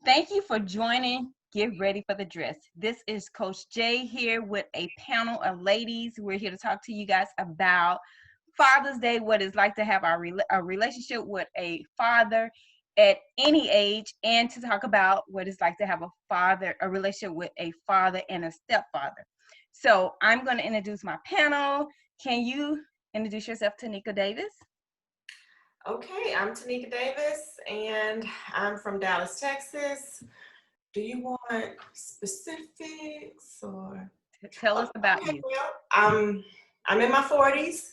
Thank you for joining Get Ready for the Dress. This is Coach Jay here with a panel of ladies. We're here to talk to you guys about Father's Day, what it's like to have a relationship with a father at any age, and to talk about what it's like to have a relationship with a father and a stepfather. So I'm going to introduce my panel. Can you introduce yourself, Tanika Davis? Okay, I'm Tanika Davis, and I'm from Dallas, Texas. Do you want specifics or? Tell us about Okay, you. well, I'm in my 40s.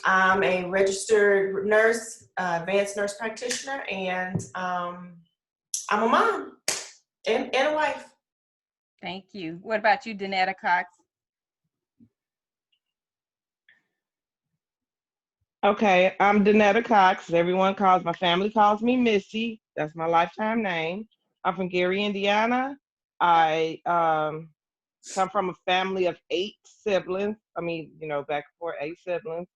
I'm a registered nurse, advanced nurse practitioner, and I'm a mom and a wife. Thank you. What about you, Danetta Cox? Okay, I'm Danetta Cox. My family calls me Missy. That's my lifetime name. I'm from Gary, Indiana. I come from a family of 8 siblings. Back before 8 siblings.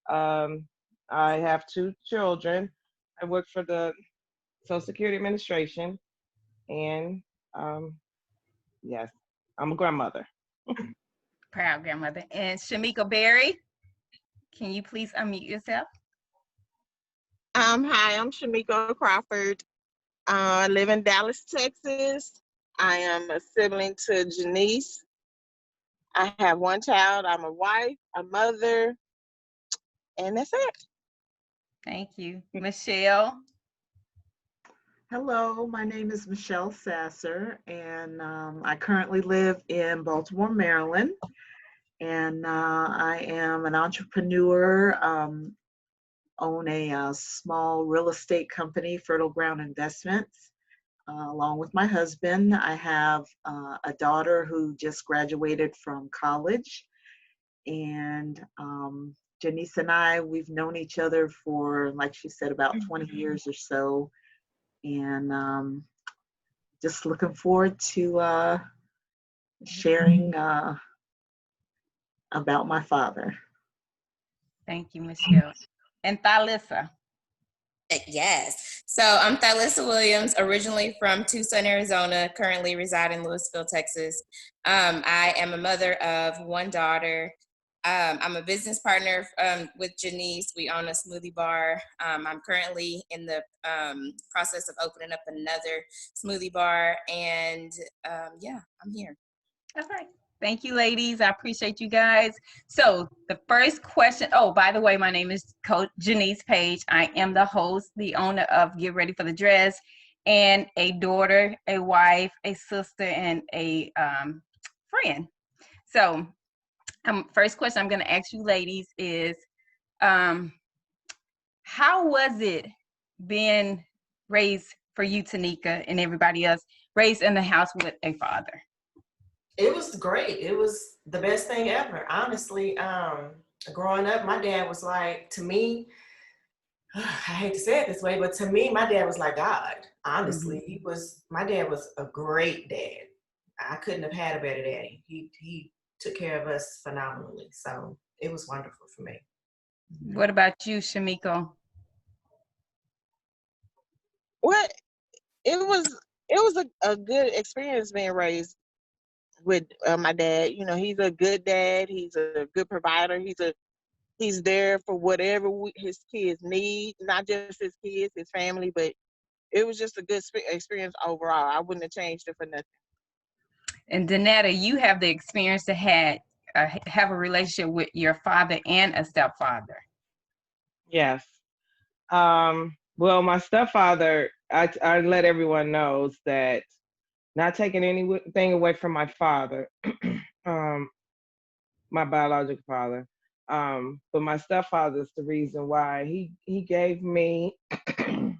Um, I have 2 children. I work for the Social Security Administration, and yes, I'm a grandmother. Proud grandmother. And Shamika Berry, can you please unmute yourself? Hi, I'm Shamika Crawford. I live in Dallas, Texas. I am a sibling to Jeniece. I have one child. I'm a wife, a mother, and that's it. Thank you. Michelle? Hello, my name is Michelle Sasser, and I currently live in Baltimore, Maryland. And I am an entrepreneur, own a small real estate company, Fertile Ground Investments. Along with my husband, I have a daughter who just graduated from college. And Jeniece and I, we've known each other for, like she said, about 20 years or so. And just looking forward to sharing about my father. Thank you, Michelle. And Thalissa? Yes. So I'm Thalissa Williams, originally from Tucson, Arizona, currently reside in Louisville, Texas. I am a mother of one daughter. I'm a business partner with Jeniece. We own a smoothie bar. I'm currently in the process of opening up another smoothie bar. And yeah, I'm here. All right. Thank you, ladies. I appreciate you guys. So the first question, by the way, my name is Coach Jeniece Page. I am the host, the owner of Get Ready for the Dress, and a daughter, a wife, a sister, and a friend. So first question I'm going to ask you ladies is, how was it being raised for you, Tanika, and everybody else, raised in the house with a father? It was great. It was the best thing ever. Honestly, growing up, my dad was like, to me, I hate to say it this way, but to me, my dad was like God. Honestly, my dad was a great dad. I couldn't have had a better daddy. He took care of us phenomenally. So it was wonderful for me. What about you, Shamiko? Well, it was a good experience being raised with my dad. You know, he's a good dad. He's a good provider. He's there for whatever his kids need, not just his kids, his family, but it was just a good experience overall. I wouldn't have changed it for nothing. And Danetta, you have the experience to have a relationship with your father and a stepfather. Yes. Well, my stepfather, I let everyone know that, not taking anything away from my father, my biological father, but my stepfather is the reason why he gave me the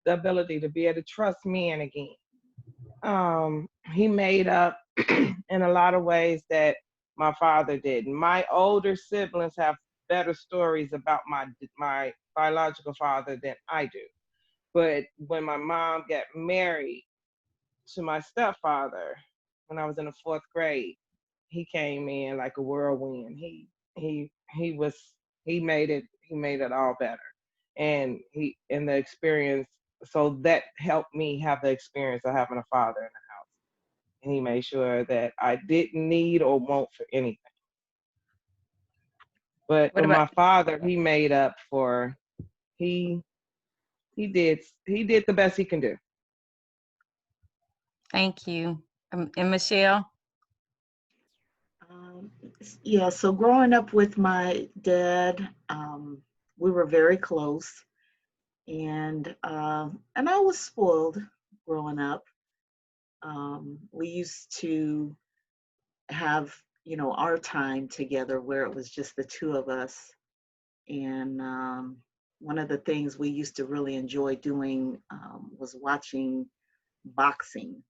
ability to be able to trust men again. He made up in a lot of ways that my father didn't. My older siblings have better stories about my biological father than I do. But when my mom got married to my stepfather, when I was in the 4th grade, he came in like a whirlwind. He made it all better, and the experience so that helped me have the experience of having a father in the house. And he made sure that I didn't need or want for anything. But What with about, my father, he made up for, he did the best he can do. thank you. And Michelle? Um, yeah, so growing up with my dad, we were very close, and I was spoiled growing up. We used to have, our time together where it was just the two of us. And one of the things we used to really enjoy doing was watching boxing.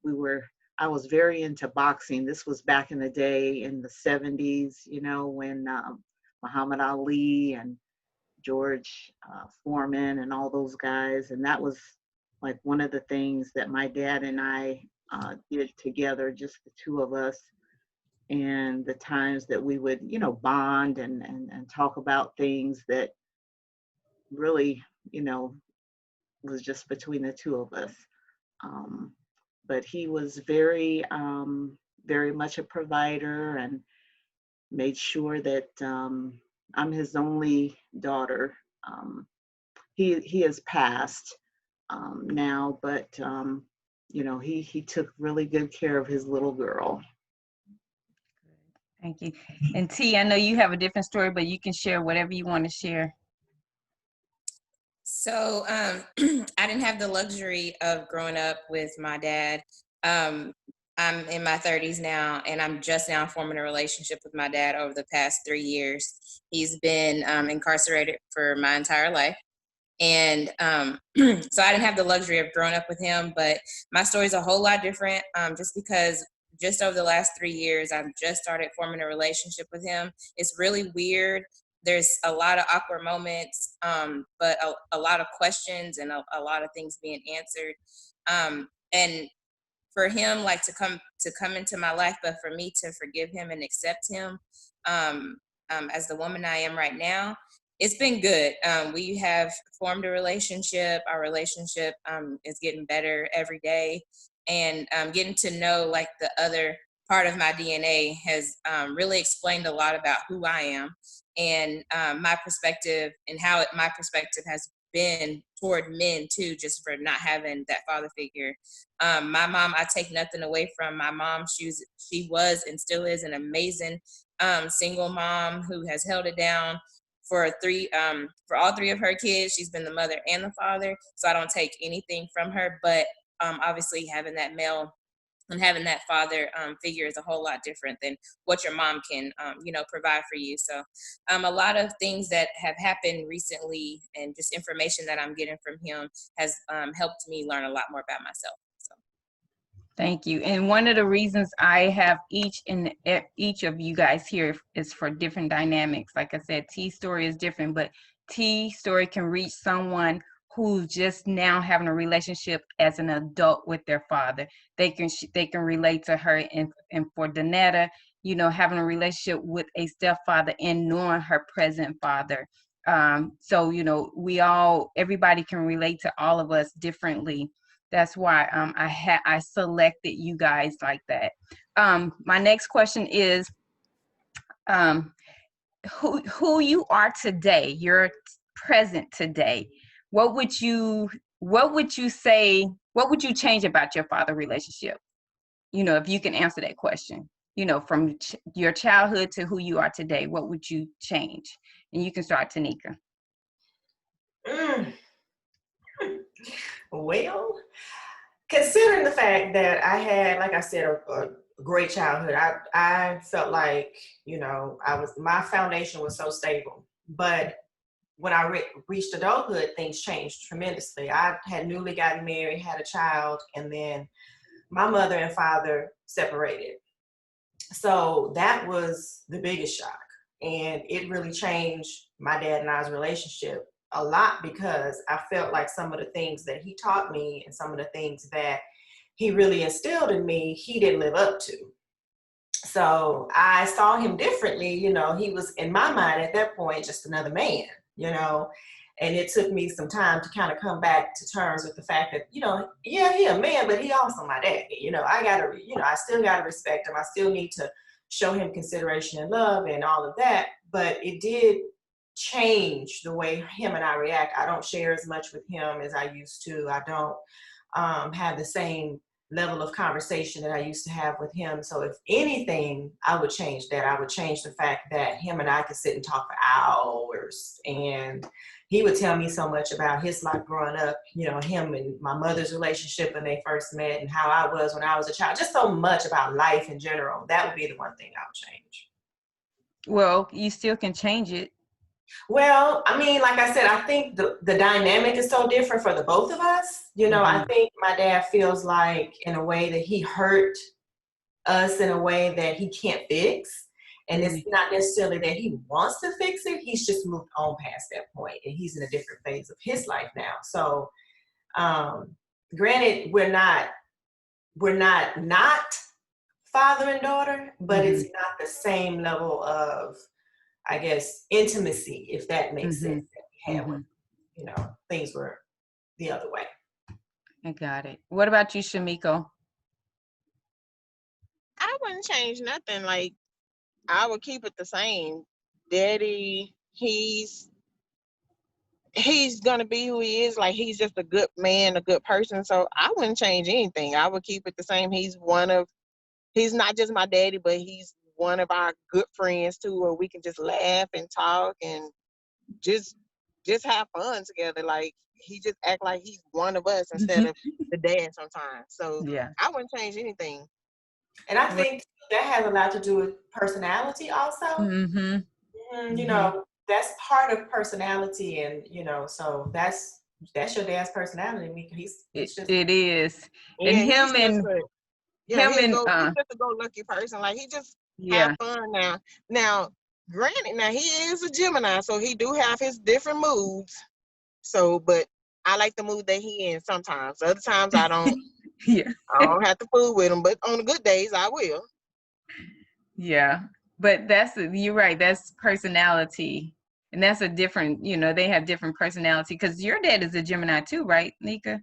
I was very into boxing. This was back in the day in the 70s, when Muhammad Ali and George Foreman and all those guys. And that was like one of the things that my dad and I did together, just the two of us. And the times that we would, bond and talk about things that really, was just between the two of us. Um, but he was very much a provider and made sure that I'm his only daughter. He has passed now, but he took really good care of his little girl. Thank you. And T, I know you have a different story, but you can share whatever you want to share. So I didn't have the luxury of growing up with my dad. I'm in my 30s now, and I'm just now forming a relationship with my dad over the past 3 years. He's been incarcerated for my entire life. And so I didn't have the luxury of growing up with him, but my story's a whole lot different just because just over the last 3 years, I've just started forming a relationship with him. It's really weird. There's a lot of awkward moments, but a lot of questions and a lot of things being answered. And for him, like to come into my life, but for me to forgive him and accept him as the woman I am right now, it's been good. We have formed a relationship. Our relationship is getting better every day, and getting to know like the other part of my DNA has really explained a lot about who I am and my perspective and how my perspective has been toward men too, just for not having that father figure. My mom, I take nothing away from my mom. She was and still is an amazing single mom who has held it down for all three of her kids. She's been the mother and the father, so I don't take anything from her. But obviously, having that male and having that father figure is a whole lot different than what your mom can, provide for you. So a lot of things that have happened recently and just information that I'm getting from him has helped me learn a lot more about myself. So. Thank you. And one of the reasons I have each of you guys here is for different dynamics. Like I said, T's story is different, but T's story can reach someone who's just now having a relationship as an adult with their father. They can relate to her, and for Danetta, having a relationship with a stepfather and knowing her present father. So everybody can relate to all of us differently. That's why I selected you guys like that. My next question is who you are today, your present today. What would you say, what would you change about your father relationship? If you can answer that question, from your childhood to who you are today, what would you change? And you can start, Tanika. Well, considering the fact that I had, like I said, a great childhood, I felt like, my foundation was so stable. But when I reached adulthood, things changed tremendously. I had newly gotten married, had a child, and then my mother and father separated. So that was the biggest shock. And it really changed my dad and I's relationship a lot, because I felt like some of the things that he taught me and some of the things that he really instilled in me, he didn't live up to. So I saw him differently. He was, in my mind at that point, just another man, And it took me some time to kind of come back to terms with the fact that, yeah, he a man, but he also my daddy. I still gotta respect him. I still need to show him consideration and love and all of that. But it did change the way him and I react. I don't share as much with him as I used to. I don't have the same level of conversation that I used to have with him. So if anything, I would change that. I would change the fact that him and I could sit and talk for hours, and he would tell me so much about his life growing up, him and my mother's relationship when they first met and how I was when I was a child, just so much about life in general. That would be the one thing I would change. Well, you still can change it. Well, I mean, like I said, I think the dynamic is so different for the both of us. I think my dad feels like in a way that he hurt us in a way that he can't fix. And it's not necessarily that he wants to fix it. He's just moved on past that point, and he's in a different phase of his life now. So, granted, we're not father and daughter, but it's not the same level of, I guess, intimacy, if that makes sense, that we had when, things were the other way. I got it. What about you, Shamiko? I wouldn't change nothing. Like, I would keep it the same. Daddy, he's gonna be who he is. Like, he's just a good man, a good person. So I wouldn't change anything. I would keep it the same. He's not just my daddy, but he's one of our good friends too, where we can just laugh and talk and just have fun together. Like, he just act like he's one of us instead of the dad sometimes. So Yeah. I wouldn't change anything. And I think that has a lot to do with personality also. That's part of personality, and so that's your dad's personality. He's just, it is. Yeah, And he's just a go-lucky person. Like, he just have fun now. Now, granted, he is a Gemini, so he do have his different moods. So, but I like the mood that he in sometimes. Other times I don't. I don't have to fool with him, but on the good days I will. Yeah, but you're right. That's personality, and that's a different. They have different personality, because your dad is a Gemini too, right, Nika?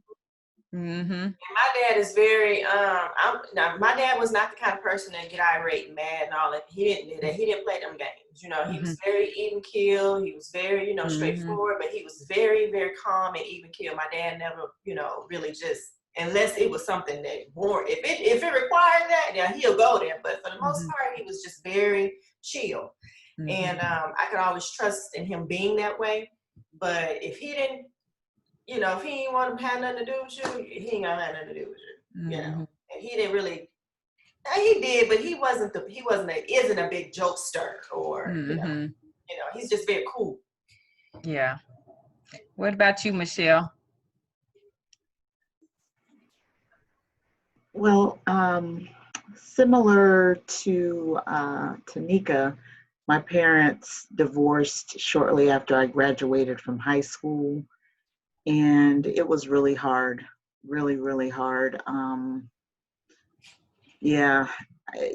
And my dad is very my dad was not the kind of person that get irate and mad and all that. He didn't do that. He didn't play them games. He was very even keel. He was very, straightforward, but he was very, very calm and even keel. My dad never, really just, unless it was something that warranted, if it required that, yeah, he'll go there. But for the most part, he was just very chill. And I could always trust in him being that way. But if he didn't, if he ain't want to have nothing to do with you, he ain't gonna have nothing to do with you. And he didn't really. He did, but he isn't a big jokester, or he's just very cool. Yeah. What about you, Michelle? Well, similar to Nika, my parents divorced shortly after I graduated from high school, and it was really hard, really, really hard.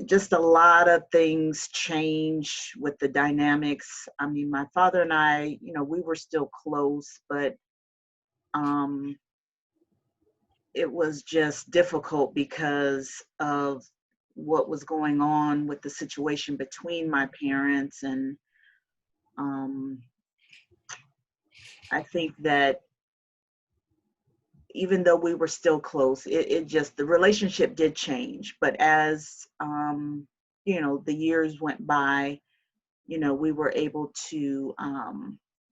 Just a lot of things change with the dynamics. I mean, my father and I, we were still close, but it was just difficult because of what was going on with the situation between my parents. And I think that even though we were still close, the relationship did change. But as, the years went by, we were able to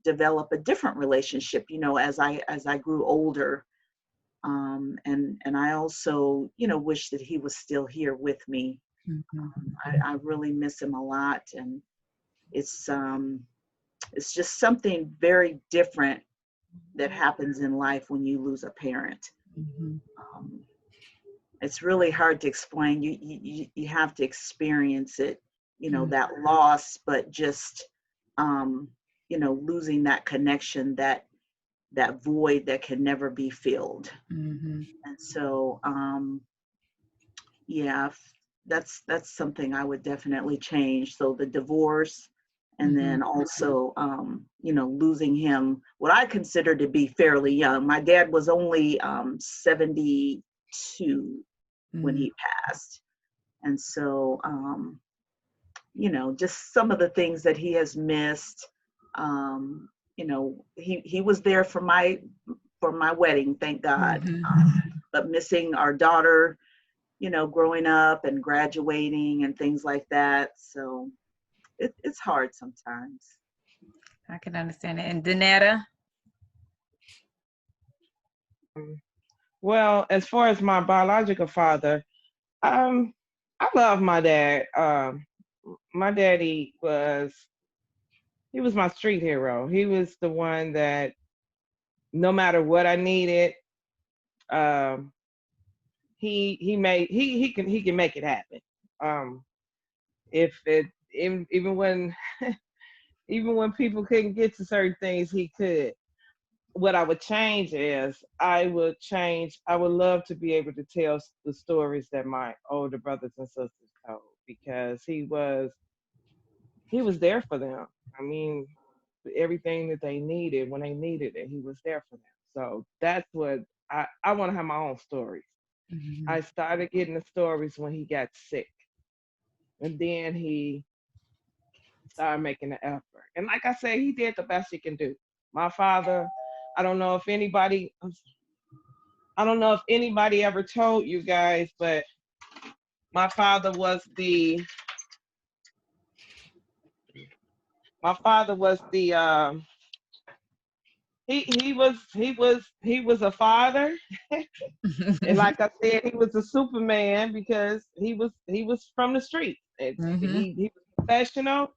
develop a different relationship, as I grew older. And I also, wish that he was still here with me. I really miss him a lot. And it's just something very different that happens in life when you lose a parent. It's really hard to explain. You have to experience it, that loss, but just, losing that connection, that void that can never be filled. And so, that's something I would definitely change. So the divorce And then also, losing him, what I consider to be fairly young. My dad was only 72 when he passed. And so, just some of the things that he has missed. He was there for my wedding, thank God. But missing our daughter, growing up and graduating and things like that. So it's hard sometimes. I can understand it. And Danetta? Well, as far as my biological father, I love my dad. My daddy he was my street hero. He was the one that no matter what I needed, he can make it happen. If it even when even when people couldn't get to certain things, he could. What I would change is I would love to be able to tell the stories that my older brothers and sisters told, because he was there for them. I mean, everything that they needed when they needed it, he was there for them. So that's what I want to have my own stories. I started getting the stories when he got sick, and then he started making the effort. And like I said, he did the best he can do. My father, I don't know if anybody ever told you guys, but my father was the he was a father. And like I said, he was a Superman because he was from the streets. He was professional,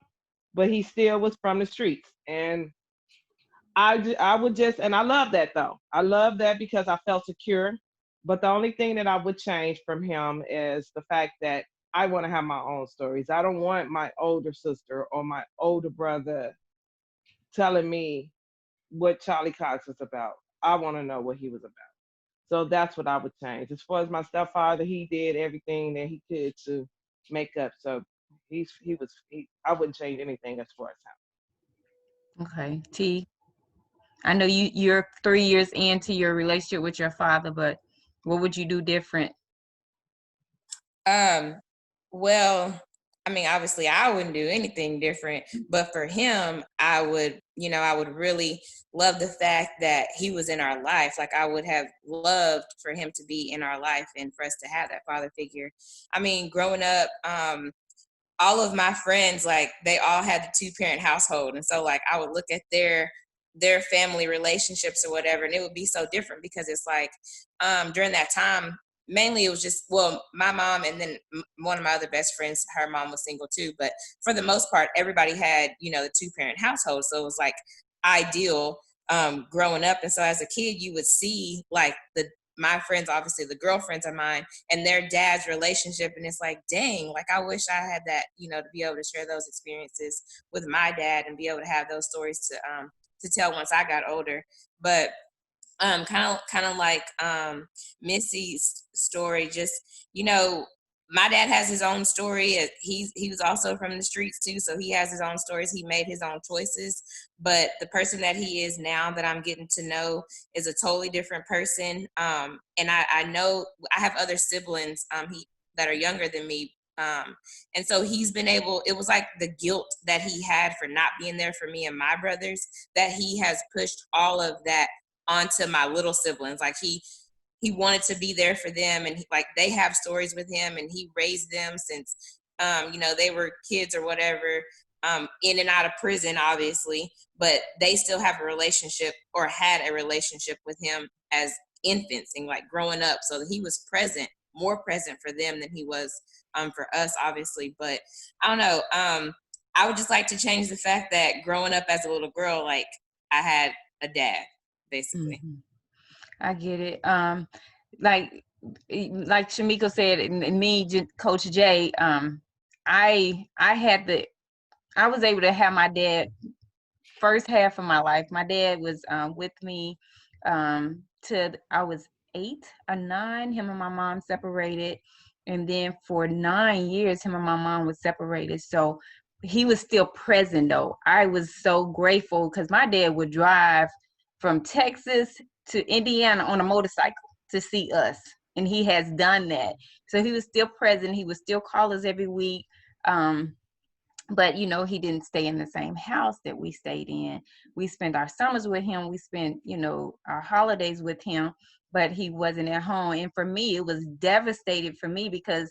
but he still was from the streets. And I would just, and I love that though. I love that because I felt secure. But the only thing that I would change from him is the fact that I want to have my own stories. I don't want my older sister or my older brother telling me what Charlie Cox was about. I want to know what he was about. So that's what I would change. As far as my stepfather, he did everything that he could to make up. So I wouldn't change anything as far as him. Okay. T, I know you're 3 years into your relationship with your father, but what would you do different? Well, I mean, obviously I wouldn't do anything different, but for him, I would really love the fact that he was in our life. Like, I would have loved for him to be in our life and for us to have that father figure. I mean, growing up, all of my friends, like, they all had the 2-parent household. And so, like, I would look at their family relationships or whatever, and it would be so different because it's like, during that time, mainly it was just, well, my mom and then one of my other best friends, her mom was single too. But for the most part, everybody had, the 2-parent household. So it was like ideal growing up. And so as a kid, you would see like my friends, obviously the girlfriends of mine, and their dad's relationship. And it's like, dang, like, I wish I had that, to be able to share those experiences with my dad and be able to have those stories to tell once I got older. But kind of like Missy's story, just, my dad has his own story. He was also from the streets too, so he has his own stories. He made his own choices, but the person that he is now, that I'm getting to know, is a totally different person. And I know I have other siblings that are younger than me. And so he's been able, it was like the guilt that he had for not being there for me and my brothers, that he has pushed all of that onto my little siblings. Like, he wanted to be there for them, and like, they have stories with him, and he raised them since they were kids or whatever, in and out of prison, obviously, but they still have a relationship, or had a relationship with him as infants and like growing up. So he was more present for them than he was for us, obviously. But I don't know, I would just like to change the fact that growing up as a little girl, like, I had a dad, basically. I get it. Like Shamika said, and me, Coach Jay, I was able to have my dad first half of my life. My dad was with me till I was 8 or 9. Him and my mom separated, and then for 9 years, him and my mom was separated. So he was still present though. I was so grateful because my dad would drive from Texas to Indiana on a motorcycle to see us. And he has done that. So he was still present. He would still call us every week. But you know, he didn't stay in the same house that we stayed in. We spent our summers with him. We spent, you know, our holidays with him, but he wasn't at home. And for me, it was devastating for me because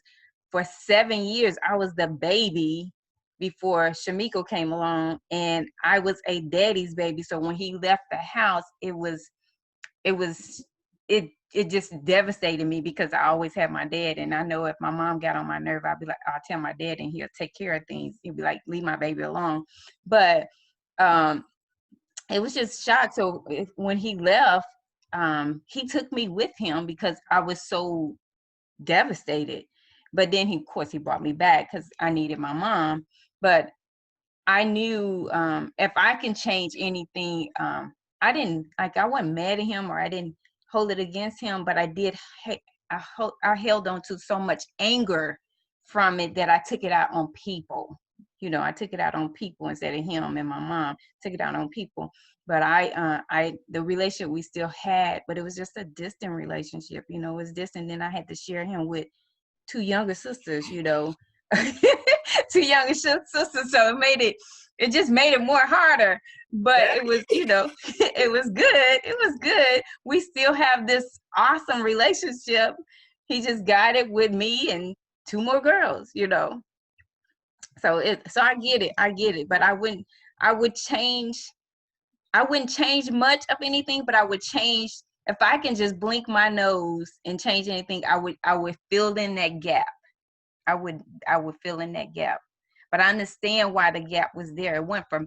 for 7 years, I was the baby before Shamiko came along, and I was a daddy's baby. So when he left the house, it was it just devastated me because I always had my dad, and I know if my mom got on my nerve, I'd be like, I'll tell my dad and he'll take care of things. He'd be like, leave my baby alone. But it was just shock. So when he left, he took me with him because I was so devastated. But then of course he brought me back because I needed my mom. But I knew if I can change anything, I wasn't mad at him or I didn't hold it against him, but I did. I held on to so much anger from it that I took it out on people. You know, I took it out on people instead of him and my mom. Took it out on people. But the relationship we still had, but it was just a distant relationship. You know, it was distant. Then I had to share him with two younger sisters. You know, two younger sisters, so it just made it more harder. But it was, you know, it was good. It was good. We still have this awesome relationship. He just got it with me and two more girls, you know. So I get it. But I wouldn't change much of anything, but I would change if I can just blink my nose and change anything, I would fill in that gap. I would fill in that gap. But I understand why the gap was there. It wasn't for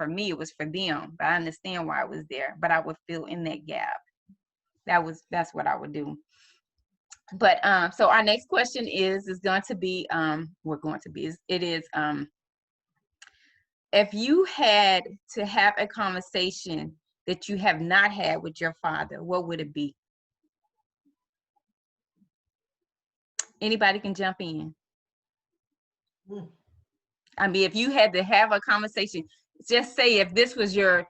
me, it was for them. But I understand why it was there. But I would fill in that gap. That's what I would do. But so our next question is going to be if you had to have a conversation that you have not had with your father, what would it be? Anybody can jump in. I mean, if you had to have a conversation, just say if this was your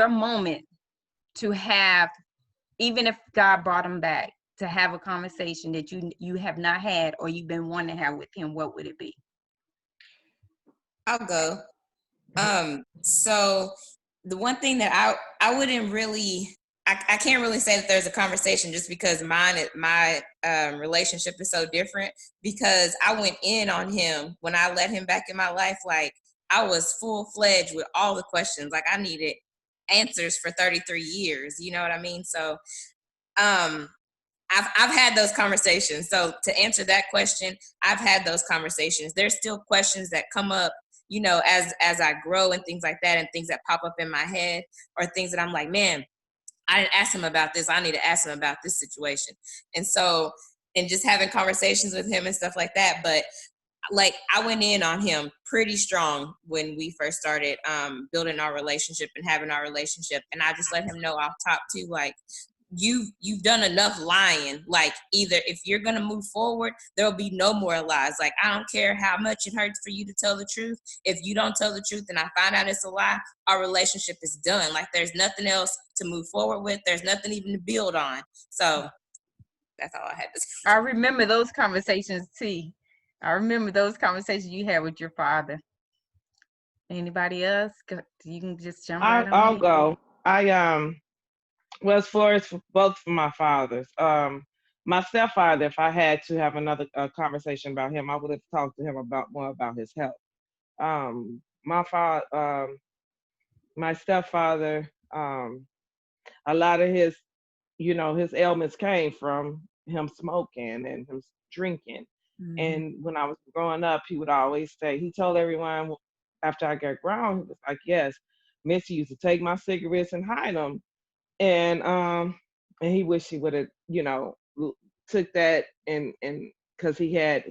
moment to have, even if God brought him back, to have a conversation that you have not had or you've been wanting to have with him, what would it be? I'll go. So the one thing that I wouldn't really, I can't really say that there's a conversation just because my relationship is so different, because I went in on him when I let him back in my life. Like I was full-fledged with all the questions. Like I needed answers for 33 years. You know what I mean? So I've had those conversations. So to answer that question, I've had those conversations. There's still questions that come up, you know, as I grow and things like that, and things that pop up in my head, or things that I'm like, man, I didn't ask him about this. I need to ask him about this situation. And so, and just having conversations with him and stuff like that. But like I went in on him pretty strong when we first started building our relationship and having our relationship. And I just let him know off top too, like, you've done enough lying. Like either if you're gonna move forward, there'll be no more lies. Like I don't care how much it hurts for you to tell the truth. If you don't tell the truth and I find out it's a lie, our relationship is done. Like there's nothing else to move forward with. There's nothing even to build on. So that's all I had to say. I remember those conversations too. I remember those conversations you had with your father. Anybody else? You can just jump right on. I'll go. Well, as far as both for my fathers, my stepfather, if I had to have another conversation about him, I would have talked to him more about his health. My stepfather, a lot of his, his ailments came from him smoking and him drinking. Mm-hmm. And when I was growing up, he would always say, he told everyone after I got grown, he was like, yes, Missy used to take my cigarettes and hide them. And he wished he would have, took that and because he had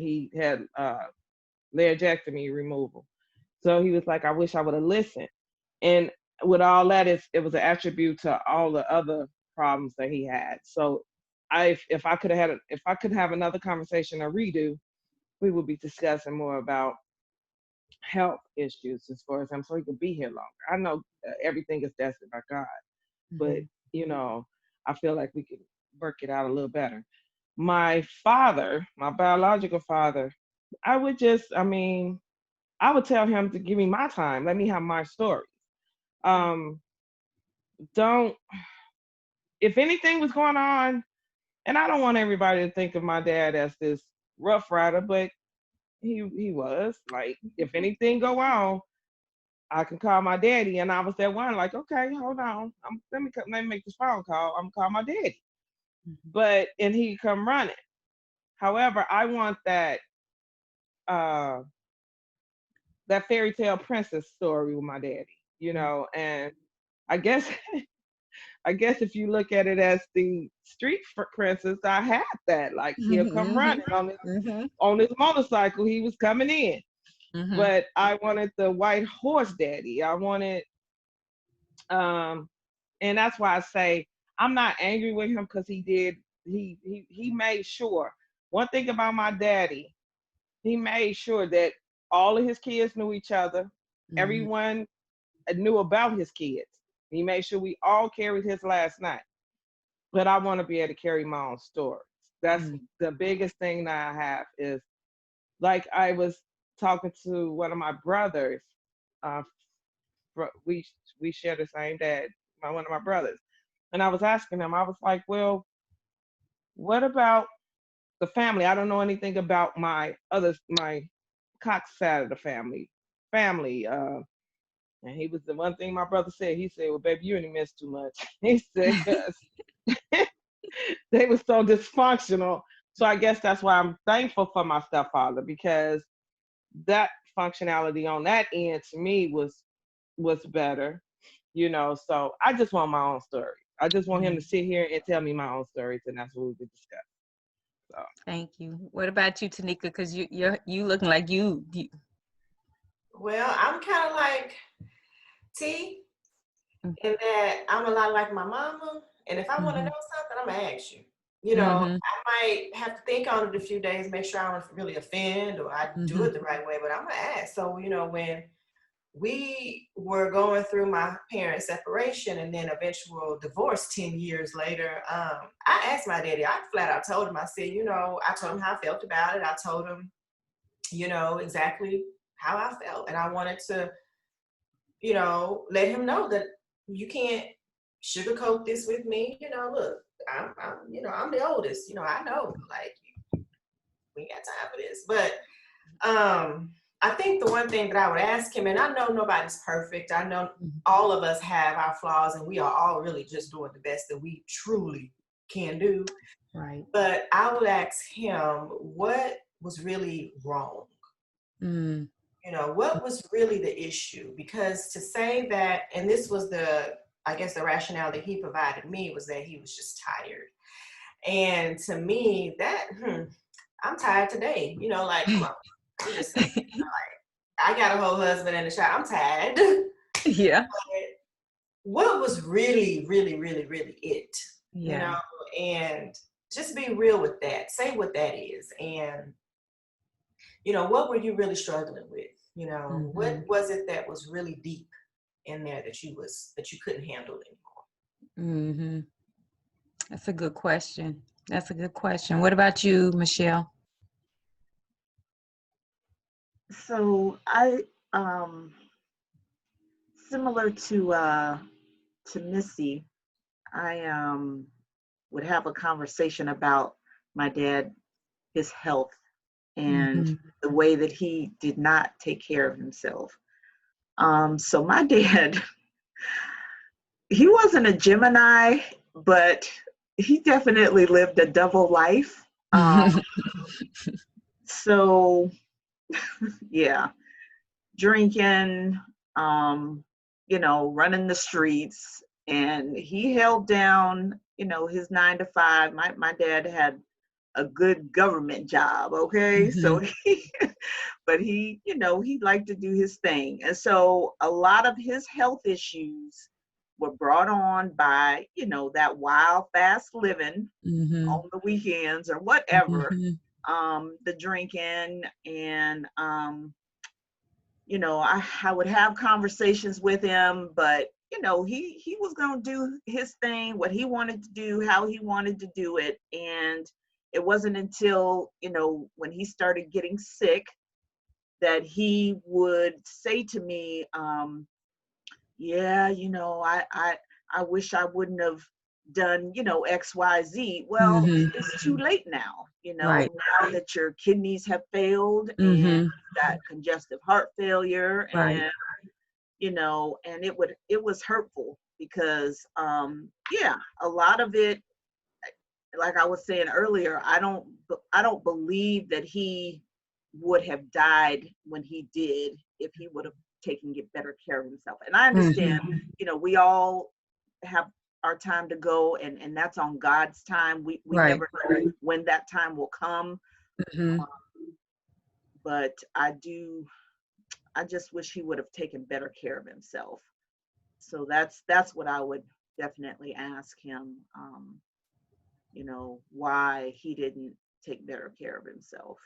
laryngectomy removal. So he was like, I wish I would have listened. And with all that, it was an attribute to all the other problems that he had. So if I could have another conversation or redo, we would be discussing more about health issues as far as him, so he could be here longer. I know everything is destined by God, but you know, I feel like we could work it out a little better. My father, my biological father, I would just, I mean, I would tell him to give me my time. Let me have my story. Um, don't, if anything was going on, and I don't want everybody to think of my dad as this rough rider, but he was like, if anything go on, I can call my daddy. And I was that one, like, okay, hold on, let me make this phone call. I'm gonna call my daddy. But and he come running. However, I want uh that fairy tale princess story with my daddy, you know, and I guess I guess if you look at it as the street princess, I had that. Like he'll come running on his motorcycle. He was coming in, but I wanted the white horse daddy. I wanted, and that's why I say I'm not angry with him because he did. He made sure. One thing about my daddy, he made sure that all of his kids knew each other. Everyone knew about his kids. He made sure we all carried his last name. But I want to be able to carry my own stories. That's the biggest thing that I have is like I was talking to one of my brothers. Uh, we share the same dad, one of my brothers, and I was asking him. I was like, "Well, what about the family? I don't know anything about my Cox side of the family." And he was the one thing my brother said. He said, "Well, baby, you ain't missed too much." He said, they were so dysfunctional. So I guess that's why I'm thankful for my stepfather because that functionality on that end to me was better, you know. So I just want my own story. I just want him to sit here and tell me my own stories, and that's what we could discuss. So Thank you. What about you, Tanika? Because you looking like you. Well, I'm kind of like T in that I'm a lot like my mama. And if I want to know something, I'm going to ask you. You know, I might have to think on it a few days, make sure I don't really offend or I do it the right way, but I'm going to ask. So, you know, when we were going through my parents' separation and then eventual divorce 10 years later, I asked my daddy, I flat out told him, I said, you know, I told him how I felt about it. I told him, you know, exactly how I felt. And I wanted to, you know, let him know that you can't sugarcoat this with me. You know, look, you know, I'm the oldest. You know, I know, like, we ain't got time for this. But I think the one thing that I would ask him, and I know nobody's perfect. I know all of us have our flaws, and we are all really just doing the best that we truly can do. Right. But I would ask him what was really wrong. You know, what was really the issue? Because to say that, and this was I guess the rationale that he provided me was that he was just tired. And to me, that, I'm tired today. You know, like, come on. I'm just saying, you know, like, I got a whole husband and a child. I'm tired. Yeah. But what was really, really, really, really it? Yeah. You know, and just be real with that. Say what that is. And you know, what were you really struggling with? You know, what was it that was really deep in there that you couldn't handle anymore? That's a good question. That's a good question. What about you, Michelle? So I, similar to Missy, I would have a conversation about my dad, his health, and the way that he did not take care of himself. So my dad, he wasn't a Gemini, but he definitely lived a double life. So yeah, drinking, you know, running the streets, and he held down, you know, his 9 to 5. My dad had a good government job, okay? So but he, you know, he liked to do his thing. And so a lot of his health issues were brought on by, you know, that wild, fast living on the weekends or whatever, the drinking and you know, I would have conversations with him, but you know, he was going to do his thing, what he wanted to do, how he wanted to do it. And it wasn't until, you know, when he started getting sick that he would say to me, yeah, you know, I wish I wouldn't have done, you know, XYZ. Well, Mm-hmm. it's too late now, you Right. know, now that your kidneys have failed and Mm-hmm. you've got congestive heart failure, Right. and you know, and it was hurtful because yeah, a lot of it, like I was saying earlier, I don't believe that he would have died when he did if he would have taken better care of himself. And I understand, Mm-hmm. you know, we all have our time to go, and that's on God's time. We Right. never know when that time will come. Mm-hmm. But I just wish he would have taken better care of himself. So that's what I would definitely ask him. You know, why he didn't take better care of himself.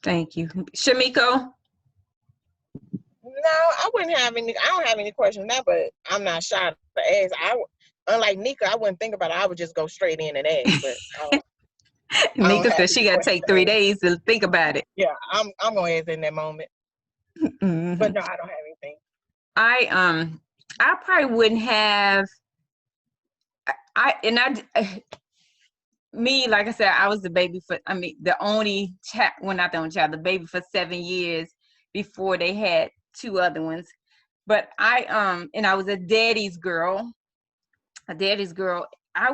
Thank you. Shamiko? No, I wouldn't have any. I don't have any questions now, but I'm not shy to ask. Unlike Nika, I wouldn't think about it. I would just go straight in and ask. But I don't Nika have said she any got to questions take to 3 ask. days to think about it. Yeah, I'm gonna ask in that moment. Mm-hmm. But no, I don't have anything. I probably wouldn't have. Me, like I said, I was the baby for. I mean, the only child. Well, not the only child. The baby for 7 years before they had 2 other ones. But and I was a daddy's girl. A daddy's girl. I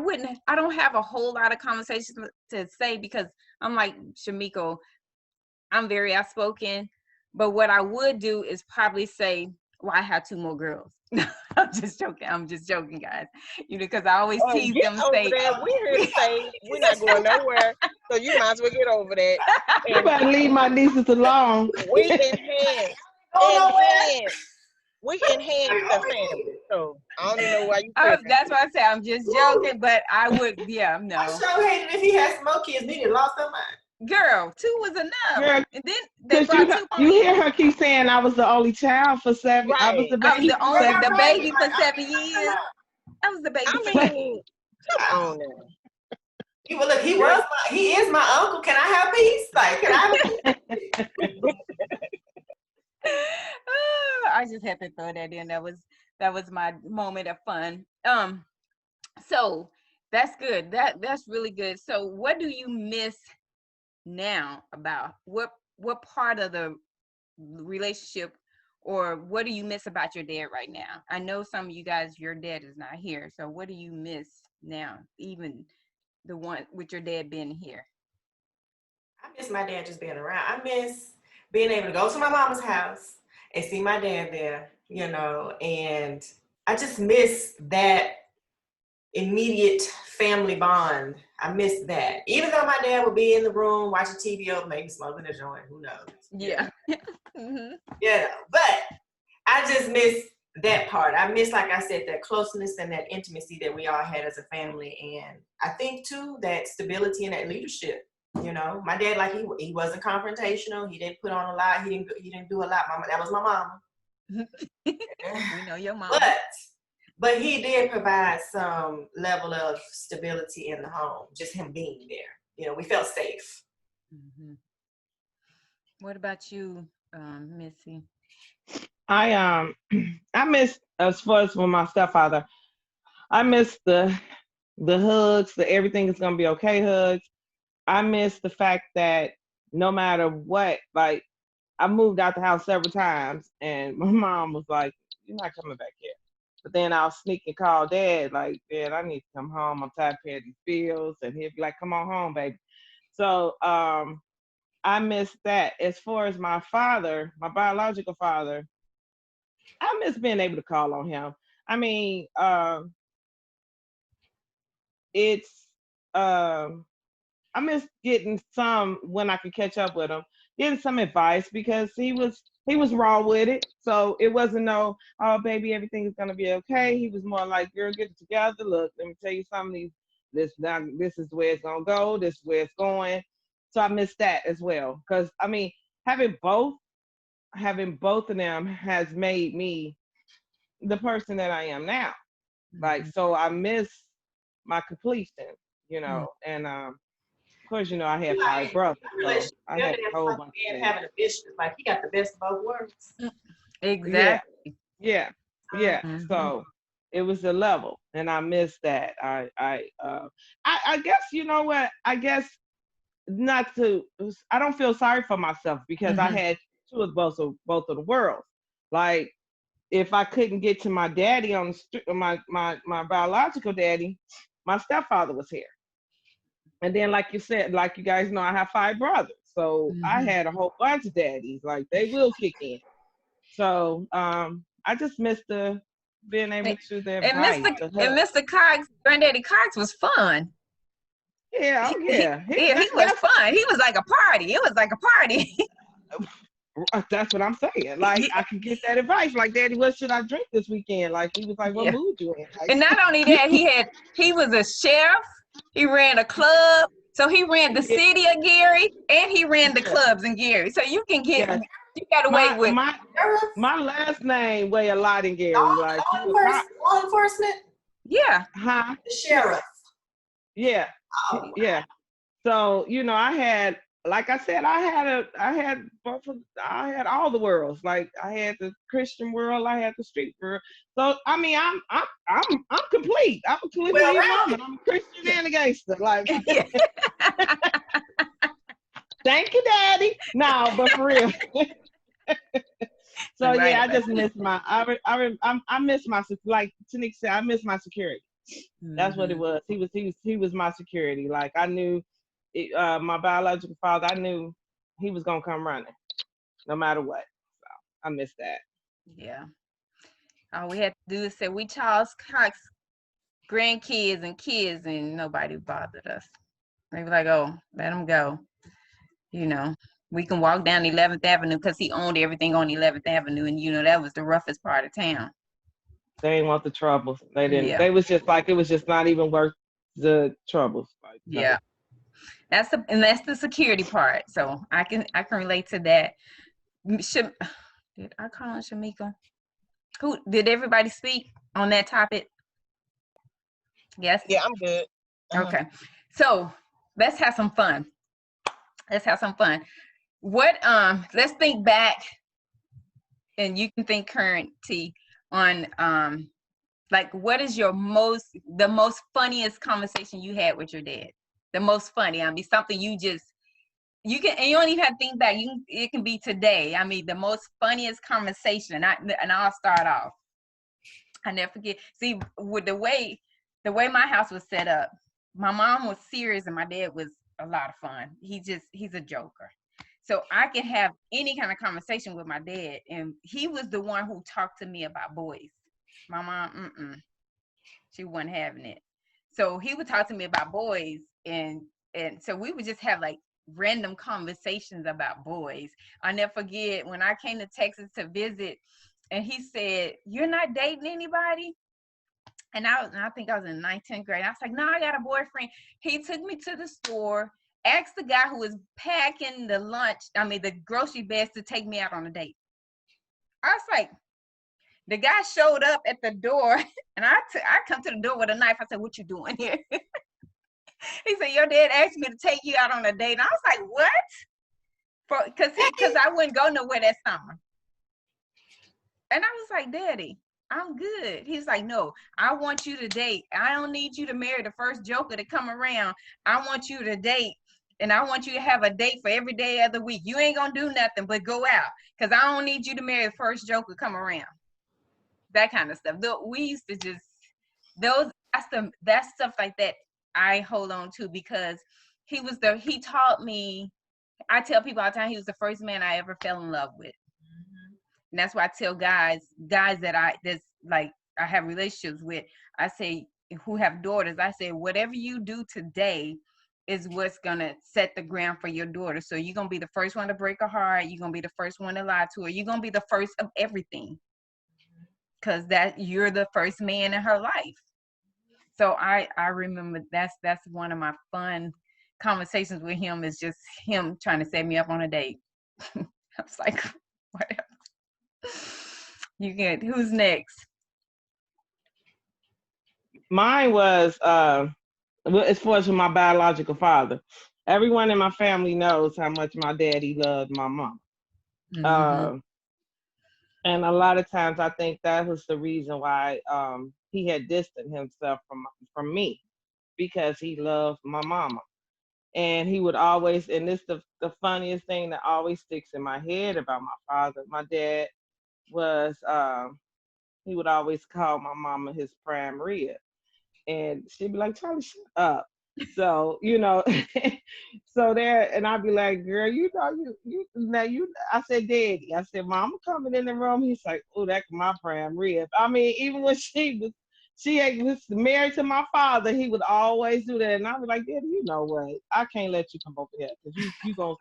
don't have a whole lot of conversations to say because I'm like Shamiko. I'm very outspoken, but what I would do is probably say, "Well, I have 2 more girls." I'm just joking. I'm just joking, guys. You know, because I always tease Get them, over say, that. We're here to say we're not going nowhere. So you might as well get over that. You And better leave my nieces alone. we enhance, Going nowhere. enhance. We enhance the family. So I don't even know why you tripping. That's why I say I'm just joking, but I would, yeah, I no, sure hated if he had some more kids. Then he lost their mind. girl, 2 was enough, Girl, and then they because brought 2 more you hear in. her keep saying I was the only child for 7. I was Right. the I was baby the for only, 7 the Right. baby years. for Like, 7 years. I was the baby I for 7 mean, years. come on now. he look. That, He is my uncle. Can I have peace? Like, can I have peace? I just had to throw that in. That was my moment of fun. So that's good. That's really good. So what do you miss now about what part of the relationship, or what do you miss about your dad right now? I know some of you guys, your dad is not here. So what do you miss now, even the one with your dad being here? I miss my dad just being around. I miss being able to go to my mama's house and see my dad there, you know, and I just miss that immediate family bond. I miss that. Even though my dad would be in the room watching TV or maybe smoking a joint, who knows? Yeah. Mm-hmm. You know, but I just miss that part. I miss, like I said, that closeness and that intimacy that we all had as a family. And I think too that stability and that leadership. You know, my dad, like he wasn't confrontational. He didn't put on a lot. He didn't do a lot. Mama, that was my mama. We know your mom. But he did provide some level of stability in the home. Just him being there. You know, we felt safe. Mm-hmm. What about you, Missy? I I miss, as far as with my stepfather, I miss the hugs, the everything is gonna be okay hugs. I miss the fact that no matter what, like I moved out the house several times and my mom was like, "You're not coming back here." But then I'll sneak and call dad, like, "Dad, I need to come home. I'm tired of paying these bills." And he'd be like, "Come on home, baby." So I miss that. As far as my father, my biological father, I miss being able to call on him. I mean, it's I miss getting some when I could catch up with him, getting some advice because he was raw with it. So it wasn't no, "Oh baby, everything is gonna be okay." He was more like, "Girl, get it together. Look, let me tell you something. This is where it's gonna go. This is where it's going." So I miss that as well. Because I mean, having both having both of them has made me the person that I am now. Like, so I miss my completion, you know, and of course, you know, I had 5 brothers, so I Your had dad's a whole like bunch a of man having a vision. Like he got the best of both worlds. yeah, Exactly. yeah, yeah. Mhm. So it was a level, and I missed that. I guess, you know what? I guess not to. I don't feel sorry for myself because I Mhm. had two of both of the worlds. Like, if I couldn't get to my daddy on the street, my biological daddy, my stepfather was here. And then, like you said, like you guys know, I have 5 brothers. So I Mhm. had a whole bunch of daddies. Like, they will kick in. So I just missed the being able to the And advice, the And help. Mr. Cox, Granddaddy Cox was fun. Yeah, oh yeah. Yeah, he was fun. He was like a party. It was like a party. That's what I'm saying. Like, I could get that advice. Like, Daddy, what should I drink this weekend? Like, he was like, what Yeah. mood you in? And Like, not only that, he was a chef. He ran a club. So he ran the yeah, city of Gary and he ran the clubs in Gary. So you yeah. got away My with, my Sheriff, my last name weigh a lot in Gary. Like, law enforcement, law enforcement, yeah. huh? the sheriff. Yeah, Oh, yeah. So, you know, I had, like I said, I had all the worlds. Like, I had the Christian world, I had the street world. So I mean, I'm complete. I'm a well complete rounded. woman. I'm a Christian and a gangster. Like, Yeah. thank you, Daddy. No, but for real. So Right yeah, I about just miss my I miss my, like Tanique said, I miss my security. That's what it Mhm. was. He was my security. Like, I knew my biological father, I knew he was gonna come running no matter what. So I miss that. Yeah. All we had to do is say we Charles Cox grandkids and kids, and nobody bothered us. They were like, oh, let him go. You know, we can walk down 11th Avenue because he owned everything on 11th Avenue. And, you know, that was the roughest part of town. They didn't want the troubles. They didn't. Yeah. They was just like, it was just not even worth the troubles. Like, no. Yeah. That's the security part. So I can relate to that. Did I call on Shamika? Who did everybody speak on that topic? Yes. Yeah, I'm good. Okay. So let's have some fun. Let's have some fun. Let's think back, and you can think current, T, on like, what is the most funniest conversation you had with your dad? The most funny. I mean, something you can, and you don't even have to think back. It can be today. I mean, the most funniest conversation. And I'll start off. I never forget. See, with the way my house was set up, my mom was serious and my dad was a lot of fun. He's a joker. So I can have any kind of conversation with my dad, and he was the one who talked to me about boys. My mom, she wasn't having it. So he would talk to me about boys, and so we would just have like random conversations about boys. I never forget when I came to Texas to visit, and he said, "You're not dating anybody?" And I think I was in 9th, 10th grade. I was like, "No, I got a boyfriend." He took me to the store, asked the guy who was packing the grocery bags, to take me out on a date. I was like, the guy showed up at the door, and I come to the door with a knife. I said, "What you doing here?" He said, "Your dad asked me to take you out on a date." And I was like, "What?" Because I wouldn't go nowhere that summer. And I was like, "Daddy, I'm good." He's like, "No, I want you to date. I don't need you to marry the first joker to come around. I want you to date, and I want you to have a date for every day of the week. You ain't gonna do nothing but go out, because I don't need you to marry the first joker come around." That kind of stuff. We used to just that's stuff like that I hold on to, because he taught me. I tell people all the time, he was the first man I ever fell in love with. And that's why I tell guys that's like I have relationships with, I say, who have daughters, I say, whatever you do today is what's gonna set the ground for your daughter. So you're gonna be the first one to break her heart, you're gonna be the first one to lie to her, you're gonna be the first of everything, because that you're the first man in her life. So I remember that's one of my fun conversations with him, is just him trying to set me up on a date. I was like, whatever. You get who's next? Mine was as far as my biological father. Everyone in my family knows how much my daddy loved my mom. Mm-hmm. Um, and a lot of times I think that was the reason why he had distanced himself from me, because he loved my mama. And he would always, and this the funniest thing that always sticks in my head about my father, my dad, was he would always call my mama his prime rib. And she'd be like, Charlie, shut up. So, so there, and I'd be like, girl, I said, Daddy, I said, Mama coming in the room. He's like, oh, that's my prime rib. I mean, even when was married to my father, he would always do that. And I was like, Daddy, you know what? I can't let you come over here because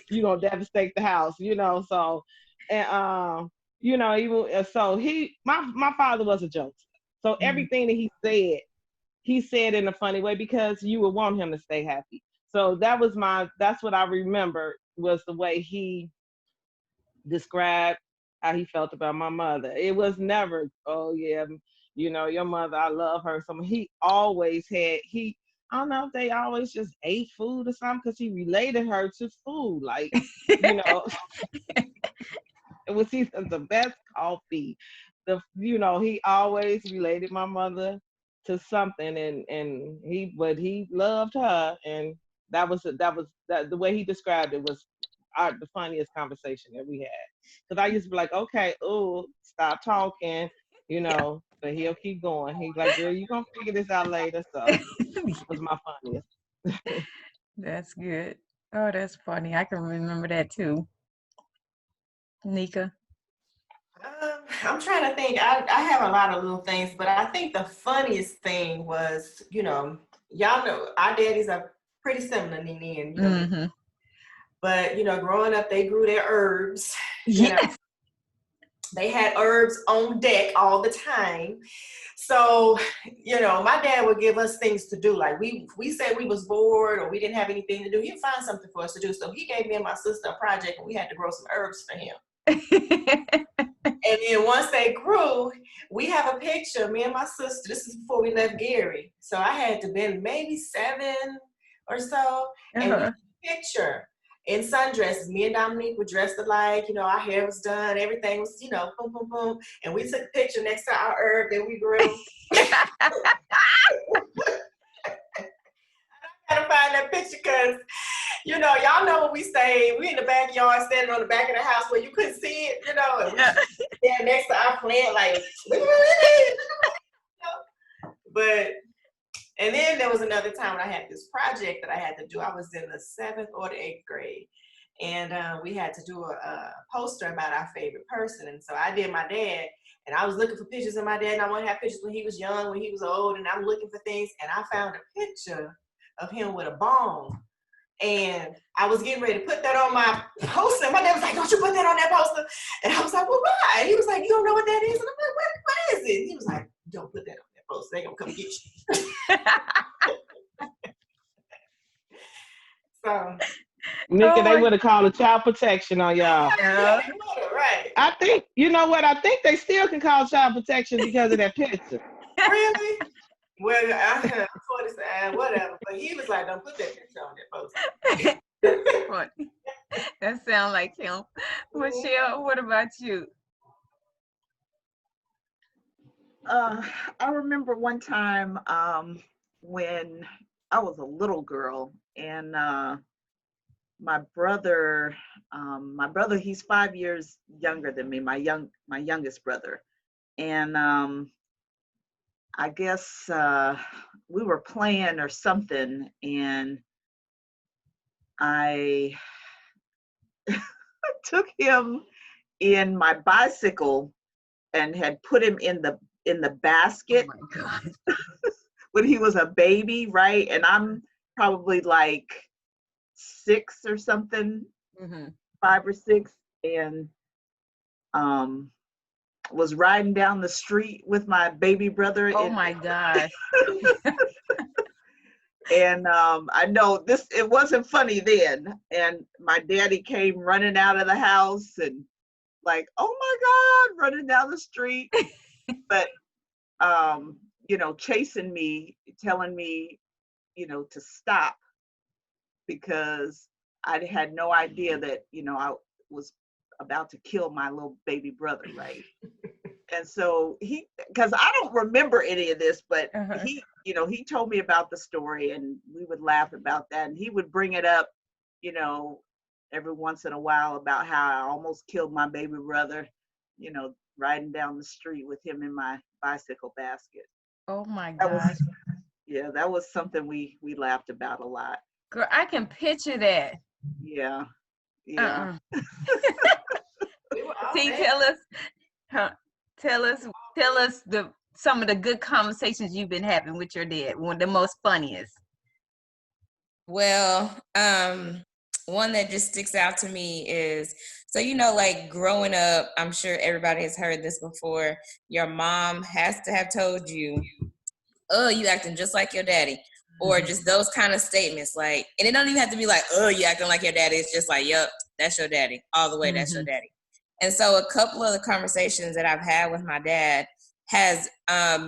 you gonna devastate the house, so, and, even, so my father was a joke. So everything that he said in a funny way because you would want him to stay happy. So that's what I remember, was the way he described how he felt about my mother. It was never, oh yeah, your mother, I love her. So he always I don't know if they always just ate food or something, because he related her to food. Like, it was either the best coffee. He always related my mother to something, and he loved her, and that the way he described it was the funniest conversation that we had. Because I used to be like, okay, oh, stop talking, but he'll keep going. He's like, girl, you gonna figure this out later. So that was my funniest. That's good. Oh, that's funny. I can remember that too. Nika. I'm trying to think. I have a lot of little things, but I think the funniest thing was, y'all know our daddies are pretty similar, Nene, and Mm-hmm. but growing up, they grew their herbs. Yes. They had herbs on deck all the time. So, my dad would give us things to do. Like we said we was bored or we didn't have anything to do, he'd find something for us to do. So he gave me and my sister a project, and we had to grow some herbs for him. And then once they grew, we have a picture, me and my sister. This is before we left Gary. So I had to been maybe 7 or so. And we took a picture in sundresses. Me and Dominique were dressed alike. Our hair was done. Everything was, boom, boom, boom. And we took a picture next to our herb that we grew. I gotta find that picture because, y'all know when we stayed, we in the backyard standing on the back of the house where you couldn't see it, and we stand next to our plant like, But, and then there was another time when I had this project that I had to do. I was in the 7th or the 8th grade, and we had to do a poster about our favorite person. And so I did my dad, and I was looking for pictures of my dad, and I want to have pictures when he was young, when he was old, and I'm looking for things, and I found a picture of him with a bone. And I was getting ready to put that on my poster. My dad was like, don't you put that on that poster? And I was like, well, why? And he was like, you don't know what that is? And I'm like, what is it? He was like, don't put that on that poster. They're going to come get you. So, Nika, they would have called a child protection on y'all. Yeah, right. I think, you know what? I think they still can call child protection because of that picture. Really? Well, whatever. But he was like, don't put that picture on that poster. That sounds like him. Michelle, what about you? I remember one time when I was a little girl, and my brother, he's 5 years younger than me, my youngest brother. And I guess we were playing or something, and I took him in my bicycle and had put him in the basket. Oh my God. When he was a baby, right? And I'm probably like 6 or something, 5 or 6, and was riding down the street with my baby brother. Oh my gosh. And I know it wasn't funny then. And my daddy came running out of the house and like, oh my God, running down the street. But, chasing me, telling me, to stop because I had no idea that, I was about to kill my little baby brother, right? And so because I don't remember any of this, but he told me about the story and we would laugh about that. And he would bring it up, you know, every once in a while about how I almost killed my baby brother, riding down the street with him in my bicycle basket. Oh my That gosh. was, yeah, that was something we laughed about a lot. Girl, I can picture that. Yeah. Yeah. We were all See, bad. tell us some of the good conversations you've been having with your dad. One of the most funniest. Well, one that just sticks out to me is, so, like growing up, I'm sure everybody has heard this before. Your mom has to have told you, oh, you acting just like your daddy. Or just those kind of statements. Like, and it don't even have to be like, oh, you acting like your daddy. It's just like, yup, that's your daddy. All the way, that's your daddy. And so a couple of the conversations that I've had with my dad has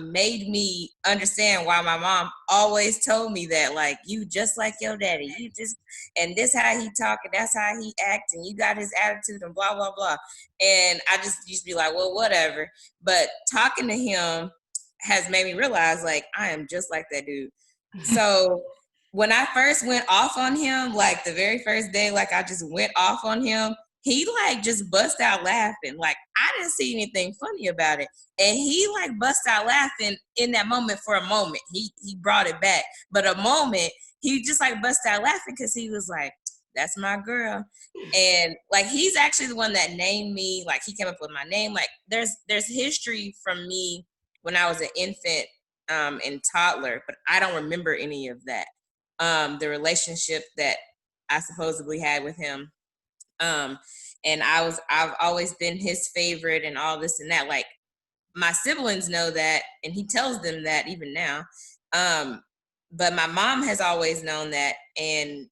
made me understand why my mom always told me that, like, you just like your daddy. You just, and this how he talk, and that's how he act, and you got his attitude, and blah, blah, blah. And I just used to be like, well, whatever. But talking to him has made me realize, like, I am just like that dude. So when I first went off on him, like the very first day, like I just went off on him, he like just bust out laughing. Like I didn't see anything funny about it. And he like bust out laughing in that moment for a moment. He brought it back. But a moment, he just like bust out laughing because he was like, that's my girl. And like he's actually the one that named me, like he came up with my name. Like there's history from me when I was an infant and toddler, but I don't remember any of that. The relationship that I supposedly had with him. And I've always been his favorite and all this and that. Like my siblings know that, and he tells them that even now. But my mom has always known that. And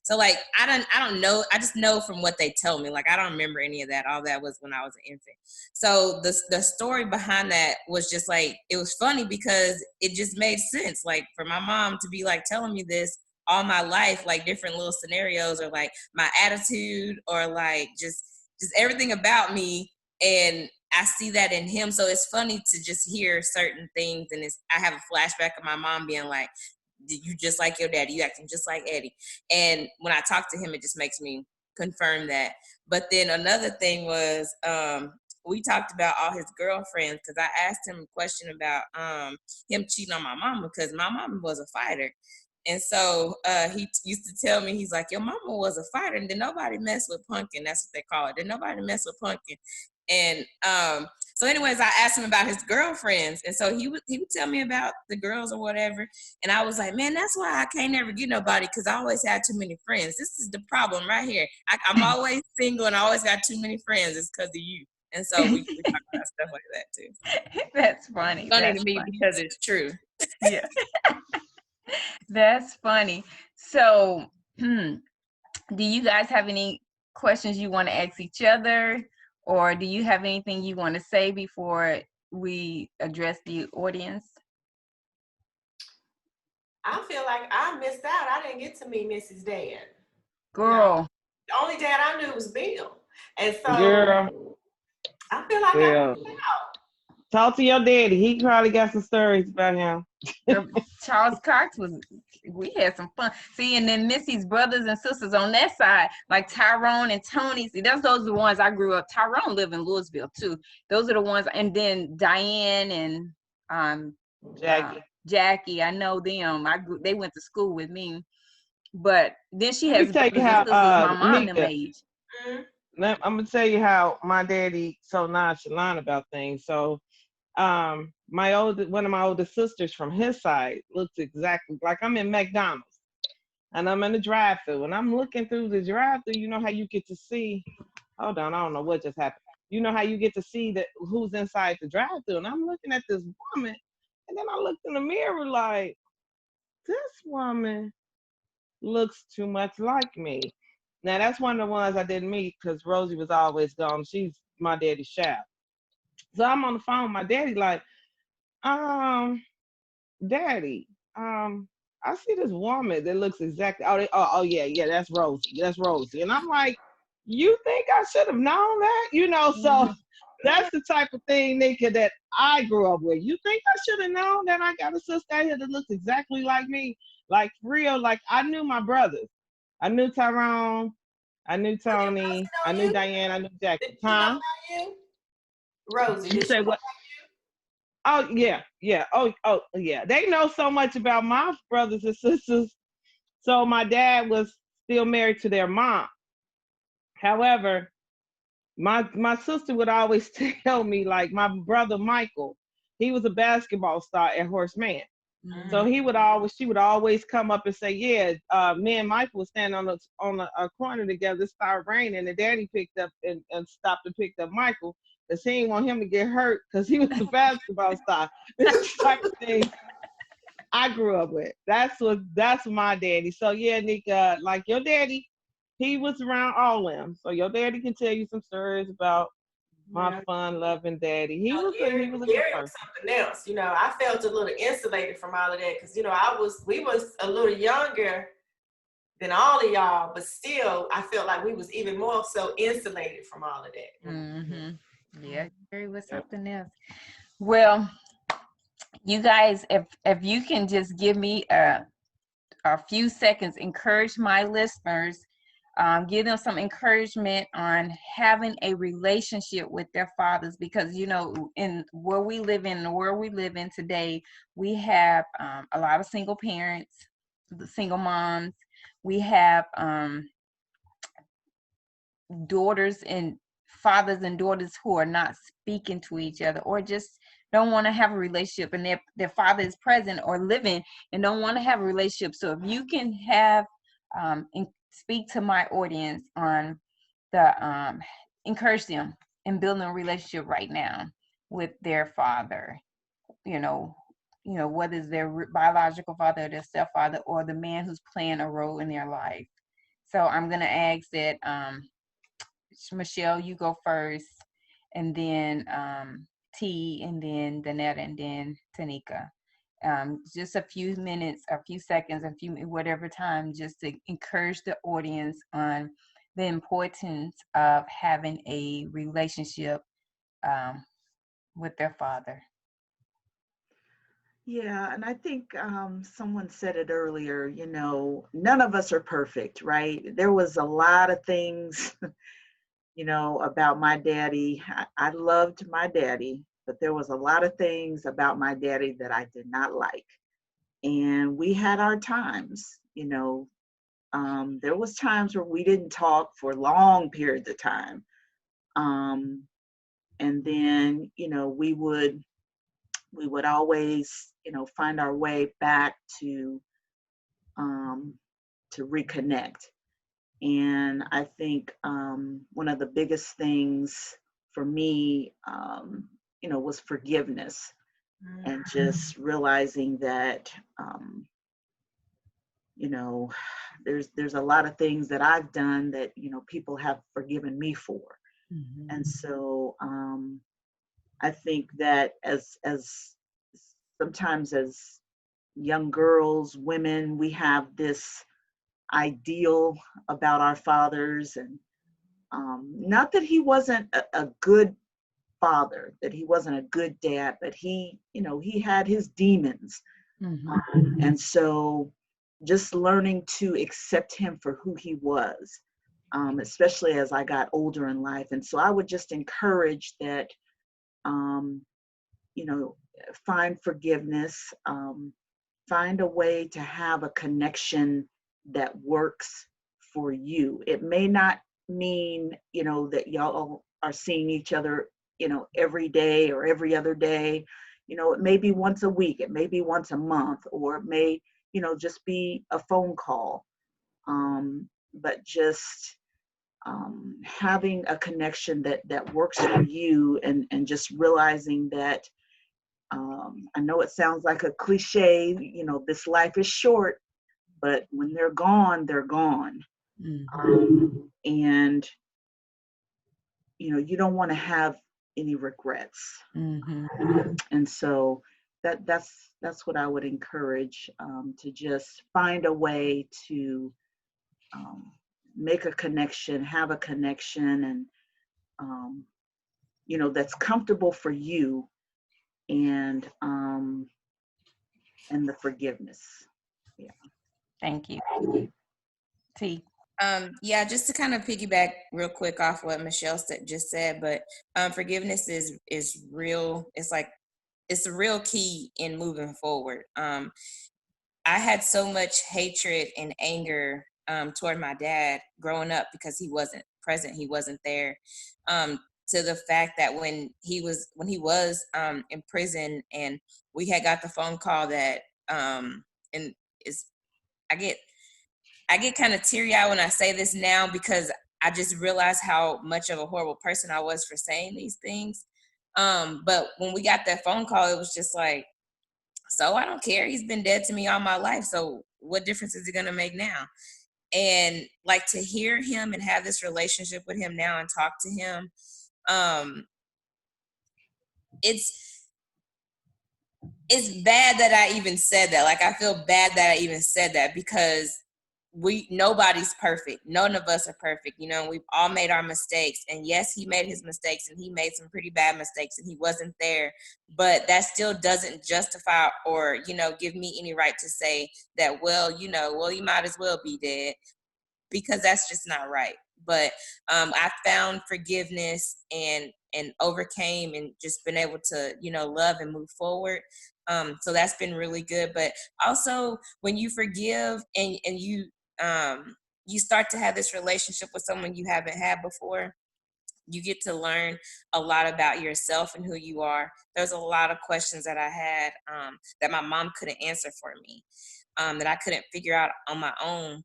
so like I don't know. I just know from what they tell me. Like I don't remember any of that. All that was when I was an infant. So the story behind that was just like, it was funny because it just made sense. Like for my mom to be like telling me this all my life, like different little scenarios or like my attitude or like just everything about me. And I see that in him. So it's funny to just hear certain things. And I have a flashback of my mom being like, you just like your daddy, you acting just like Eddie. And when I talk to him, it just makes me confirm that. But then another thing was, we talked about all his girlfriends because I asked him a question about him cheating on my mama because my mama was a fighter. And so he used to tell me, he's like, your mama was a fighter and then nobody messed with Pumpkin. That's what they call it. Then nobody messed with Pumpkin. And so anyways, I asked him about his girlfriends. And so he would tell me about the girls or whatever. And I was like, man, that's why I can't never get nobody because I always had too many friends. This is the problem right here. I'm always single and I always got too many friends. It's because of you. And so we talk about stuff like that too. That's funny. Funny That's to me funny. because it's true. Yeah. That's funny. So, do you guys have any questions you want to ask each other, or do you have anything you want to say before we address the audience? I feel like I missed out. I didn't get to meet Mrs. Dad. Girl. The only dad I knew was Bill. And so Girl, I feel like I well, missed out. talk to your daddy. He probably got some stories about him. Charles Cox we had some fun. See, and then Missy's brothers and sisters on that side, like Tyrone and Tony. See, those are the ones I grew up. Tyrone lived in Louisville too. Those are the ones, and then Diane and Jackie. I know them. They went to school with me. But then she Let me has tell you brothers and sisters how, my mom them Mika, age. Mm-hmm. I'm gonna tell you how my daddy so nonchalant about things. So, one of my older sisters from his side looks exactly like I'm in McDonald's, and I'm in the drive-thru, and I'm looking through the drive-thru. You know how you get to see? Hold on, I don't know what just happened. You know how you get to see that who's inside the drive-thru, and I'm looking at this woman, and then I looked in the mirror like, this woman looks too much like me. Now that's one of the ones I didn't meet because Rosie was always gone. She's my daddy's child. So I'm on the phone with my daddy like, Daddy, I see this woman that looks exactly. Oh yeah, that's Rosie. That's Rosie. And I'm like, you think I should have known that? You know, so that's the type of thing, Nika, that I grew up with. You think I should have known that I got a sister out here that looks exactly like me? Like for real, like I knew my brothers. I knew Tyrone. I knew Did Tony. I Rosie know knew you? Diane. I knew Jackie. Did she know Huh? about you? Rosie, You did she say know what? about Oh yeah. Oh yeah. They know so much about my brothers and sisters. So my dad was still married to their mom. However, my sister would always tell me, like my brother Michael, he was a basketball star at Horseman. you? So she would always come up and say, yeah, me and Michael was standing on a corner together. It started raining, and Daddy picked up and stopped and picked up Michael because he didn't want him to get hurt because he was the basketball star. This type of thing I grew up with. That's my daddy. So yeah, Nika, like your daddy, he was around all them. So your daddy can tell you some stories about my Yeah. fun loving daddy. He was Gary, a good Gary was person. something else. I felt a little insulated from all of that because we was a little younger than all of y'all, but still I felt like we was even more so insulated from all of that. Yeah, Gary was something else. Well, you guys, if you can just give me a few seconds, encourage my listeners, give them some encouragement on having a relationship with their fathers, because in where we live in the world we live in today, we have a lot of single parents, the single moms. We have daughters and fathers and daughters who are not speaking to each other, or just don't want to have a relationship, and their father is present or living and don't want to have a relationship. So if you can have and speak to my audience on the encourage them in building a relationship right now with their father, whether it's their biological father or their stepfather or the man who's playing a role in their life. So I'm going to ask that Michelle, you go first, and then T, and then Danetta, and then Tanika. Just a few minutes, a few seconds, whatever time, just to encourage the audience on the importance of having a relationship with their father. Yeah, and I think someone said it earlier, none of us are perfect, right? There was a lot of things, about my daddy. I loved my daddy, but there was a lot of things about my daddy that I did not like. And we had our times, there was times where we didn't talk for long periods of time. And then, we would always, find our way back um, to reconnect. And I think one of the biggest things for me, was forgiveness, and just realizing that, there's a lot of things that I've done that, people have forgiven me for. And so I think that as sometimes as young girls, women, we have this ideal about our fathers, and not that he wasn't a good father, that he wasn't a good dad, but he had his demons. And so just learning to accept him for who he was, especially as I got older in life. And so I would just encourage that, find forgiveness, find a way to have a connection that works for you. It may not mean, that y'all are seeing each other, every day or every other day. It may be once a week, it may be once a month, or it may, just be a phone call. But just having a connection that works for you, and just realizing that, I know it sounds like a cliche, this life is short, but when they're gone, they're gone. And you don't want to have any regrets. And so that's what I would encourage, to just find a way to make a connection, have a connection, and that's comfortable for you, and the forgiveness. Yeah. Thank you. T. Yeah, just to kind of piggyback real quick off what Michelle just said, but forgiveness is real. It's a real key in moving forward. I had so much hatred and anger toward my dad growing up because he wasn't present, he wasn't there. To the fact that when he was in prison, and we had got the phone call that and it's I get kind of teary-eyed when I say this now, because I just realized how much of a horrible person I was for saying these things. But when we got that phone call, it was just like, so I don't care. He's been dead to me all my life. So what difference is it going to make now? And like, to hear him and have this relationship with him now and talk to him, it's bad that I even said that. Like, I feel bad that I even said that, because nobody's perfect. None of us are perfect. We've all made our mistakes. And yes, he made his mistakes, and he made some pretty bad mistakes, and he wasn't there. But that still doesn't justify or, give me any right to say that, well, you might as well be dead, because that's just not right. But I found forgiveness and overcame, and just been able to, love and move forward. So that's been really good. But also, when you forgive and you start to have this relationship with someone you haven't had before, you get to learn a lot about yourself and who you are. There's a lot of questions that I had that my mom couldn't answer for me, that I couldn't figure out on my own.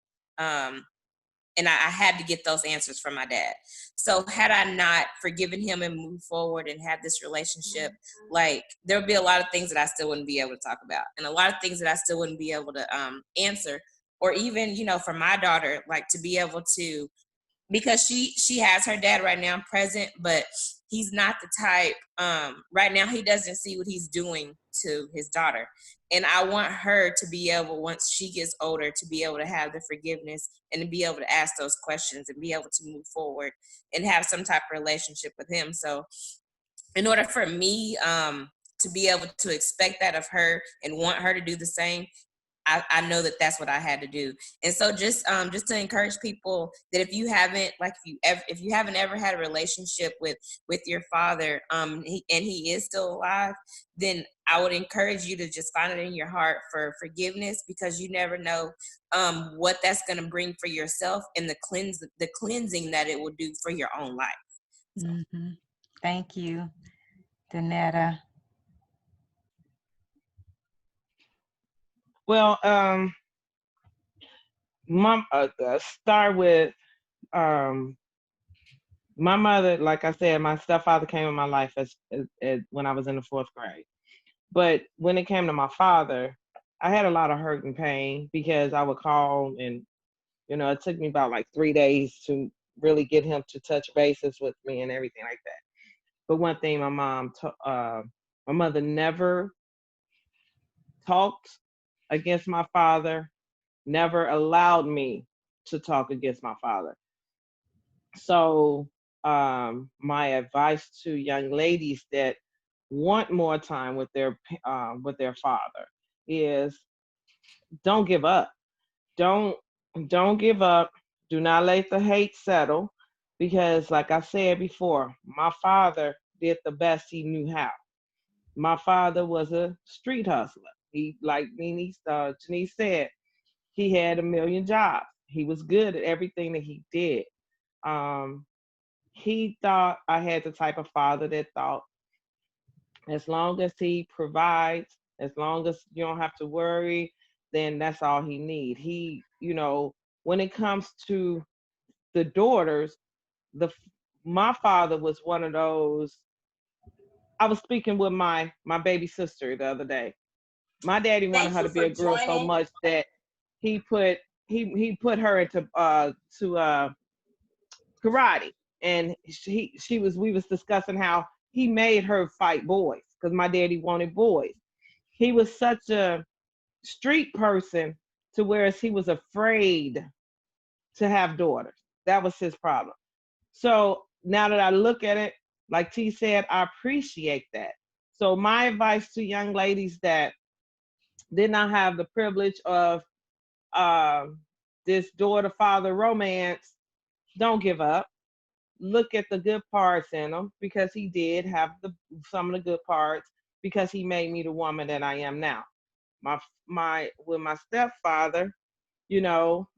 And I had to get those answers from my dad. So had I not forgiven him and moved forward and had this relationship, like, there would be a lot of things that I still wouldn't be able to talk about, and a lot of things that I still wouldn't be able to answer. Or even, for my daughter, like, to be able to, because she has her dad right now present, but he's not the type, right now he doesn't see what he's doing to his daughter. And I want her to be able, once she gets older, to be able to have the forgiveness and to be able to ask those questions and be able to move forward and have some type of relationship with him. So in order for me to be able to expect that of her and want her to do the same, I know that that's what I had to do. And so just to encourage people that if you haven't, like, if you haven't ever had a relationship with your father, and he is still alive, then I would encourage you to just find it in your heart for forgiveness, because you never know what that's going to bring for yourself, and the cleansing that it will do for your own life. So. Thank you, Danetta. Well, mom, start with my mother. Like I said, my stepfather came in my life as when I was in the 4th grade. But when it came to my father, I had a lot of hurt and pain, because I would call, and it took me about like 3 days to really get him to touch bases with me and everything like that. But one thing, my mother never talked against my father, never allowed me to talk against my father. So my advice to young ladies that want more time with their father is, don't give up. Don't give up. Do not let the hate settle, because like I said before, my father did the best he knew how. My father was a street hustler. He, like Jeniece said, he had a million jobs. He was good at everything that he did. He thought I had the type of father that thought, as long as he provides, as long as you don't have to worry, then that's all he need. He, when it comes to the daughters, my father was one of those. I was speaking with my baby sister the other day. My daddy wanted Thank her you to be for a girl so joining. much that he put he put her into karate, and we was discussing how he made her fight boys because my daddy wanted boys. He was such a street person to whereas he was afraid to have daughters. That was his problem. So now that I look at it, like T said, I appreciate that. So my advice to young ladies that did not have the privilege of this daughter-father romance, don't give up. Look at the good parts in him because he did have some of the good parts because he made me the woman that I am now. With my stepfather, you know,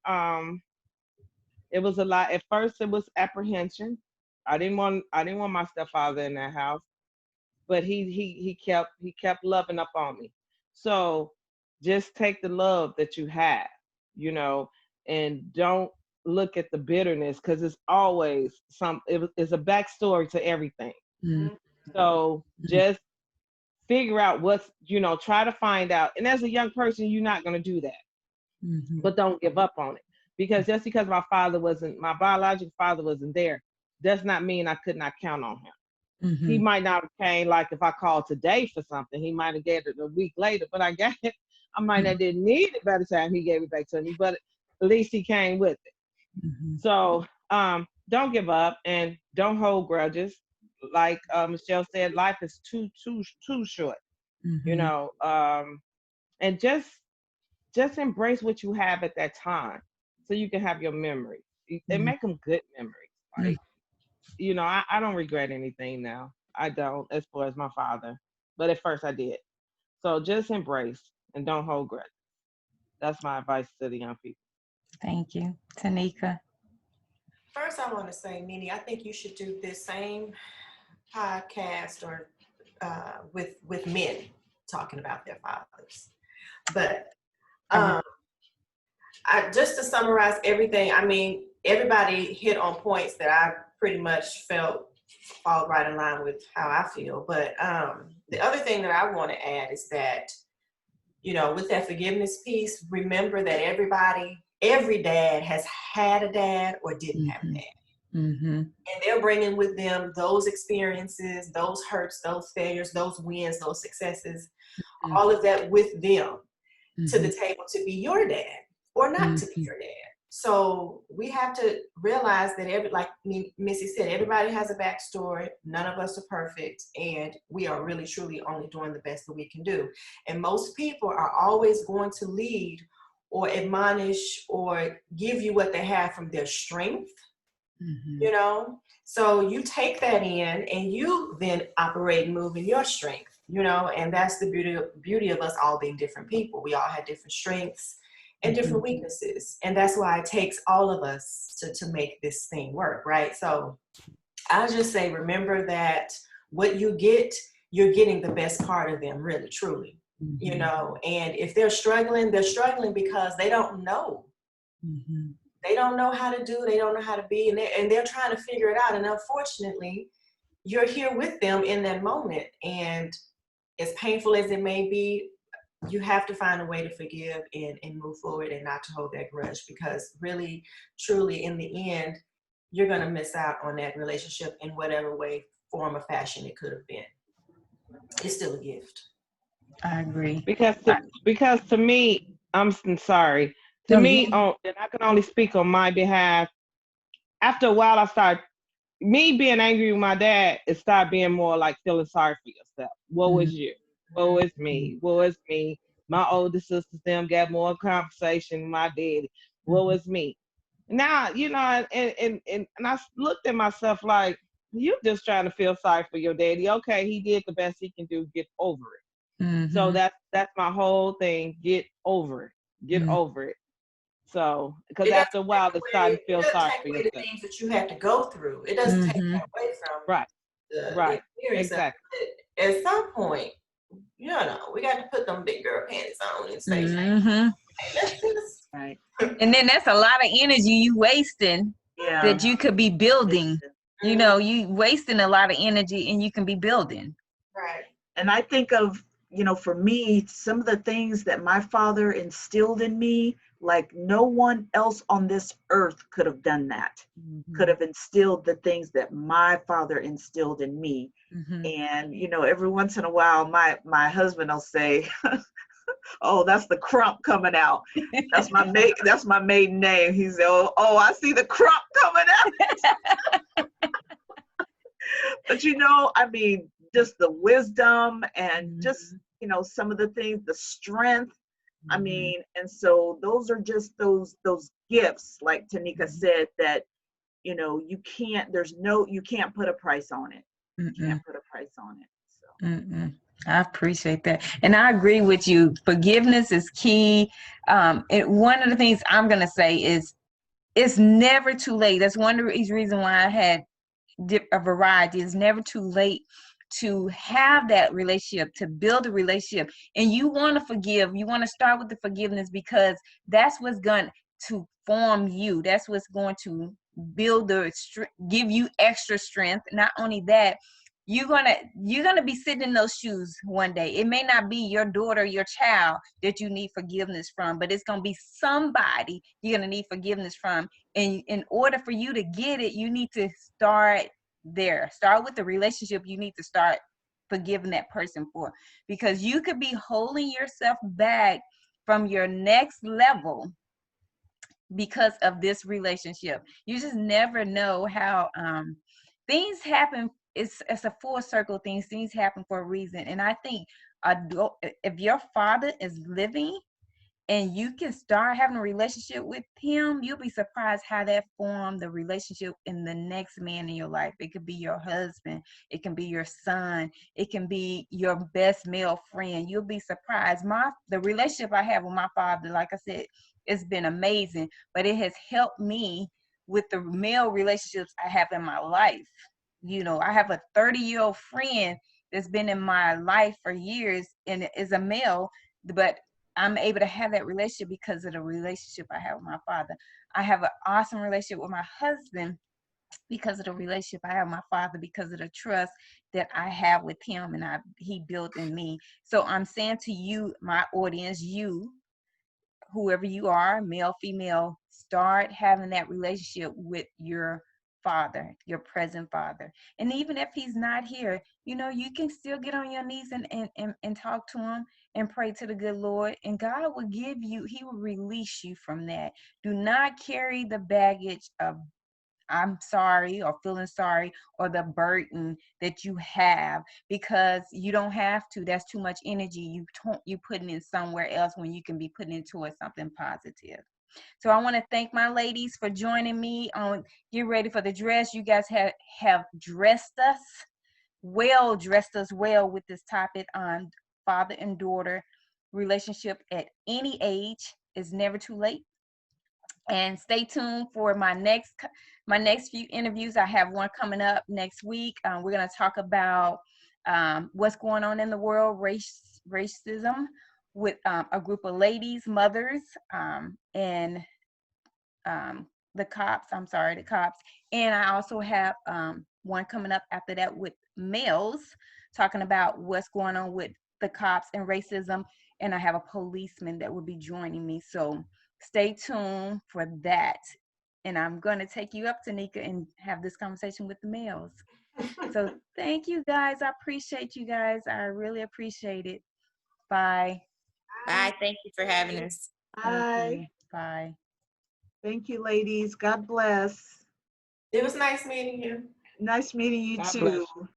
it was a lot. At first, it was apprehension. I didn't want my stepfather in that house, but he kept loving up on me. So just take the love that you have, you know, and don't look at the bitterness because it's always it's a backstory to everything. Mm-hmm. So just figure out try to find out. And as a young person, you're not going to do that, Mm-hmm. but don't give up on it. Because just because my biological father wasn't there, does not mean I could not count on him. Mm-hmm. He might not have came like if I called today for something, he might have gave it a week later, but I got it. I might have didn't need it by the time he gave it back to me, but at least he came with it. Mm-hmm. So don't give up and don't hold grudges. Like Michelle said, life is too short, Mm-hmm. you know, and just embrace what you have at that time so you can have your memories and make them good memories. Like, you know, I don't regret anything now. I don't, as far as my father, but at first I did. So just embrace and don't hold grudges. That's my advice to the young people. Thank you. Tanika. First, I want to say, Nene, I think you should do this same podcast or with men talking about their fathers. But just to summarize everything, I mean, everybody hit on points that I pretty much felt fall right in line with how I feel. But the other thing that I want to add is that, you know, with that forgiveness piece, remember that every dad has had a dad or didn't have a dad. Mm-hmm. And they're bringing with them those experiences, those hurts, those failures, those wins, those successes, all of that with them to the table to be your dad or not to be your dad. So we have to realize that like Missy said, everybody has a backstory. None of us are perfect. And we are really, truly only doing the best that we can do. And most people are always going to lead or admonish or give you what they have from their strength. You know, so you take that in and you then operate and move in your strength, you know, and that's the beauty of us all being different people. We all have different strengths and different weaknesses. And that's why it takes all of us to make this thing work, right? So I'll just say, remember that what you get, you're getting the best part of them, really, truly, you know, and if they're struggling because they don't know. They don't know how to do, they don't know how to be, and they're trying to figure it out. And unfortunately, you're here with them in that moment. And as painful as it may be, you have to find a way to forgive and move forward and not to hold that grudge, because really, truly, in the end, you're going to miss out on that relationship in whatever way, form, or fashion it could have been. It's still a gift. I agree. Because to me, I'm sorry. To me, and I can only speak on my behalf. After a while, I started me being angry with my dad. It started being more like feeling sorry for yourself. Woe is you. Woe is me. Woe is me. My older sisters, them got more conversation than my daddy. Woe is me. Now, you know, and I looked at myself like, you just trying to feel sorry for your daddy. Okay, he did the best he can do. Get over it. So that's my whole thing. Get over it. Get over it. So, because after a while, it's starting to feel sorry for yourself. The things that you have to go through, it doesn't take that away from the experience. Exactly. At some point, you know, we got to put them big girl panties on and say, hey, let's do this. Right. And then that's a lot of energy you wasting that you could be building. You know, you wasting a lot of energy and you can be building. Right. And I think of you know, for me, some of the things that my father instilled in me, like no one else on this earth could have done that, could have instilled the things that my father instilled in me. And, you know, every once in a while, my husband will say, oh, that's the crump coming out. That's my maiden name. He said, oh, I see the crump coming out. But, you know, I mean, just the wisdom and just, you know, some of the things, the strength. I mean, and so those are just those gifts, like Tanika said, that, you know, you can't put a price on it. You can't put a price on it. So. I appreciate that. And I agree with you. Forgiveness is key. And one of the things I'm going to say is it's never too late. That's one of the reasons why I had a variety. It's never too late to have that relationship, to build a relationship. And you want to forgive. You want to start with the forgiveness because that's what's going to form you. That's what's going to build give you extra strength. Not only that, you're gonna be sitting in those shoes one day. It may not be your daughter, your child that you need forgiveness from, but it's gonna be somebody you're gonna need forgiveness from. And in order for you to get it, you need to start there. Start with the relationship you need to start forgiving that person for, because you could be holding yourself back from your next level because of this relationship. You just never know how things happen. It's a full circle thing. Things happen for a reason. And I think if your father is living and you can start having a relationship with him, you'll be surprised how that formed the relationship in the next man in your life. It could be your husband. It can be your son. It can be your best male friend. You'll be surprised. The relationship I have with my father, like I said, it's been amazing, but it has helped me with the male relationships I have in my life. You know, I have a 30-year-old friend that's been in my life for years and is a male, but I'm able to have that relationship because of the relationship I have with my father. I have an awesome relationship with my husband because of the relationship I have with my father, because of the trust that I have with him and he built in me. So I'm saying to you, my audience, you, whoever you are, male, female, start having that relationship with your father, your present father. And even if he's not here, you know, you can still get on your knees and talk to him and pray to the good Lord, and God will he will release you from that. Do not carry the baggage of I'm sorry or feeling sorry or the burden that you have, because you don't have to. That's too much energy you putting in somewhere else when you can be putting into something positive. So I want to thank my ladies for joining me on Get Ready for the Dress. You guys have dressed us well with this topic on father and daughter relationship at any age. Is never too late. And stay tuned for my next few interviews. I have one coming up next week. We're going to talk about what's going on in the world, racism, with a group of ladies, mothers, and the cops. And I also have one coming up after that with males, talking about what's going on with the cops and racism. And I have a policeman that will be joining me. So stay tuned for that. And I'm going to take you up, Tanika, and have this conversation with the males. So thank you guys. I appreciate you guys. I really appreciate it. Bye. Bye. Thank you for having us. Bye. Bye. Thank you, ladies. God bless. It was nice meeting you. Nice meeting you God too. bless you.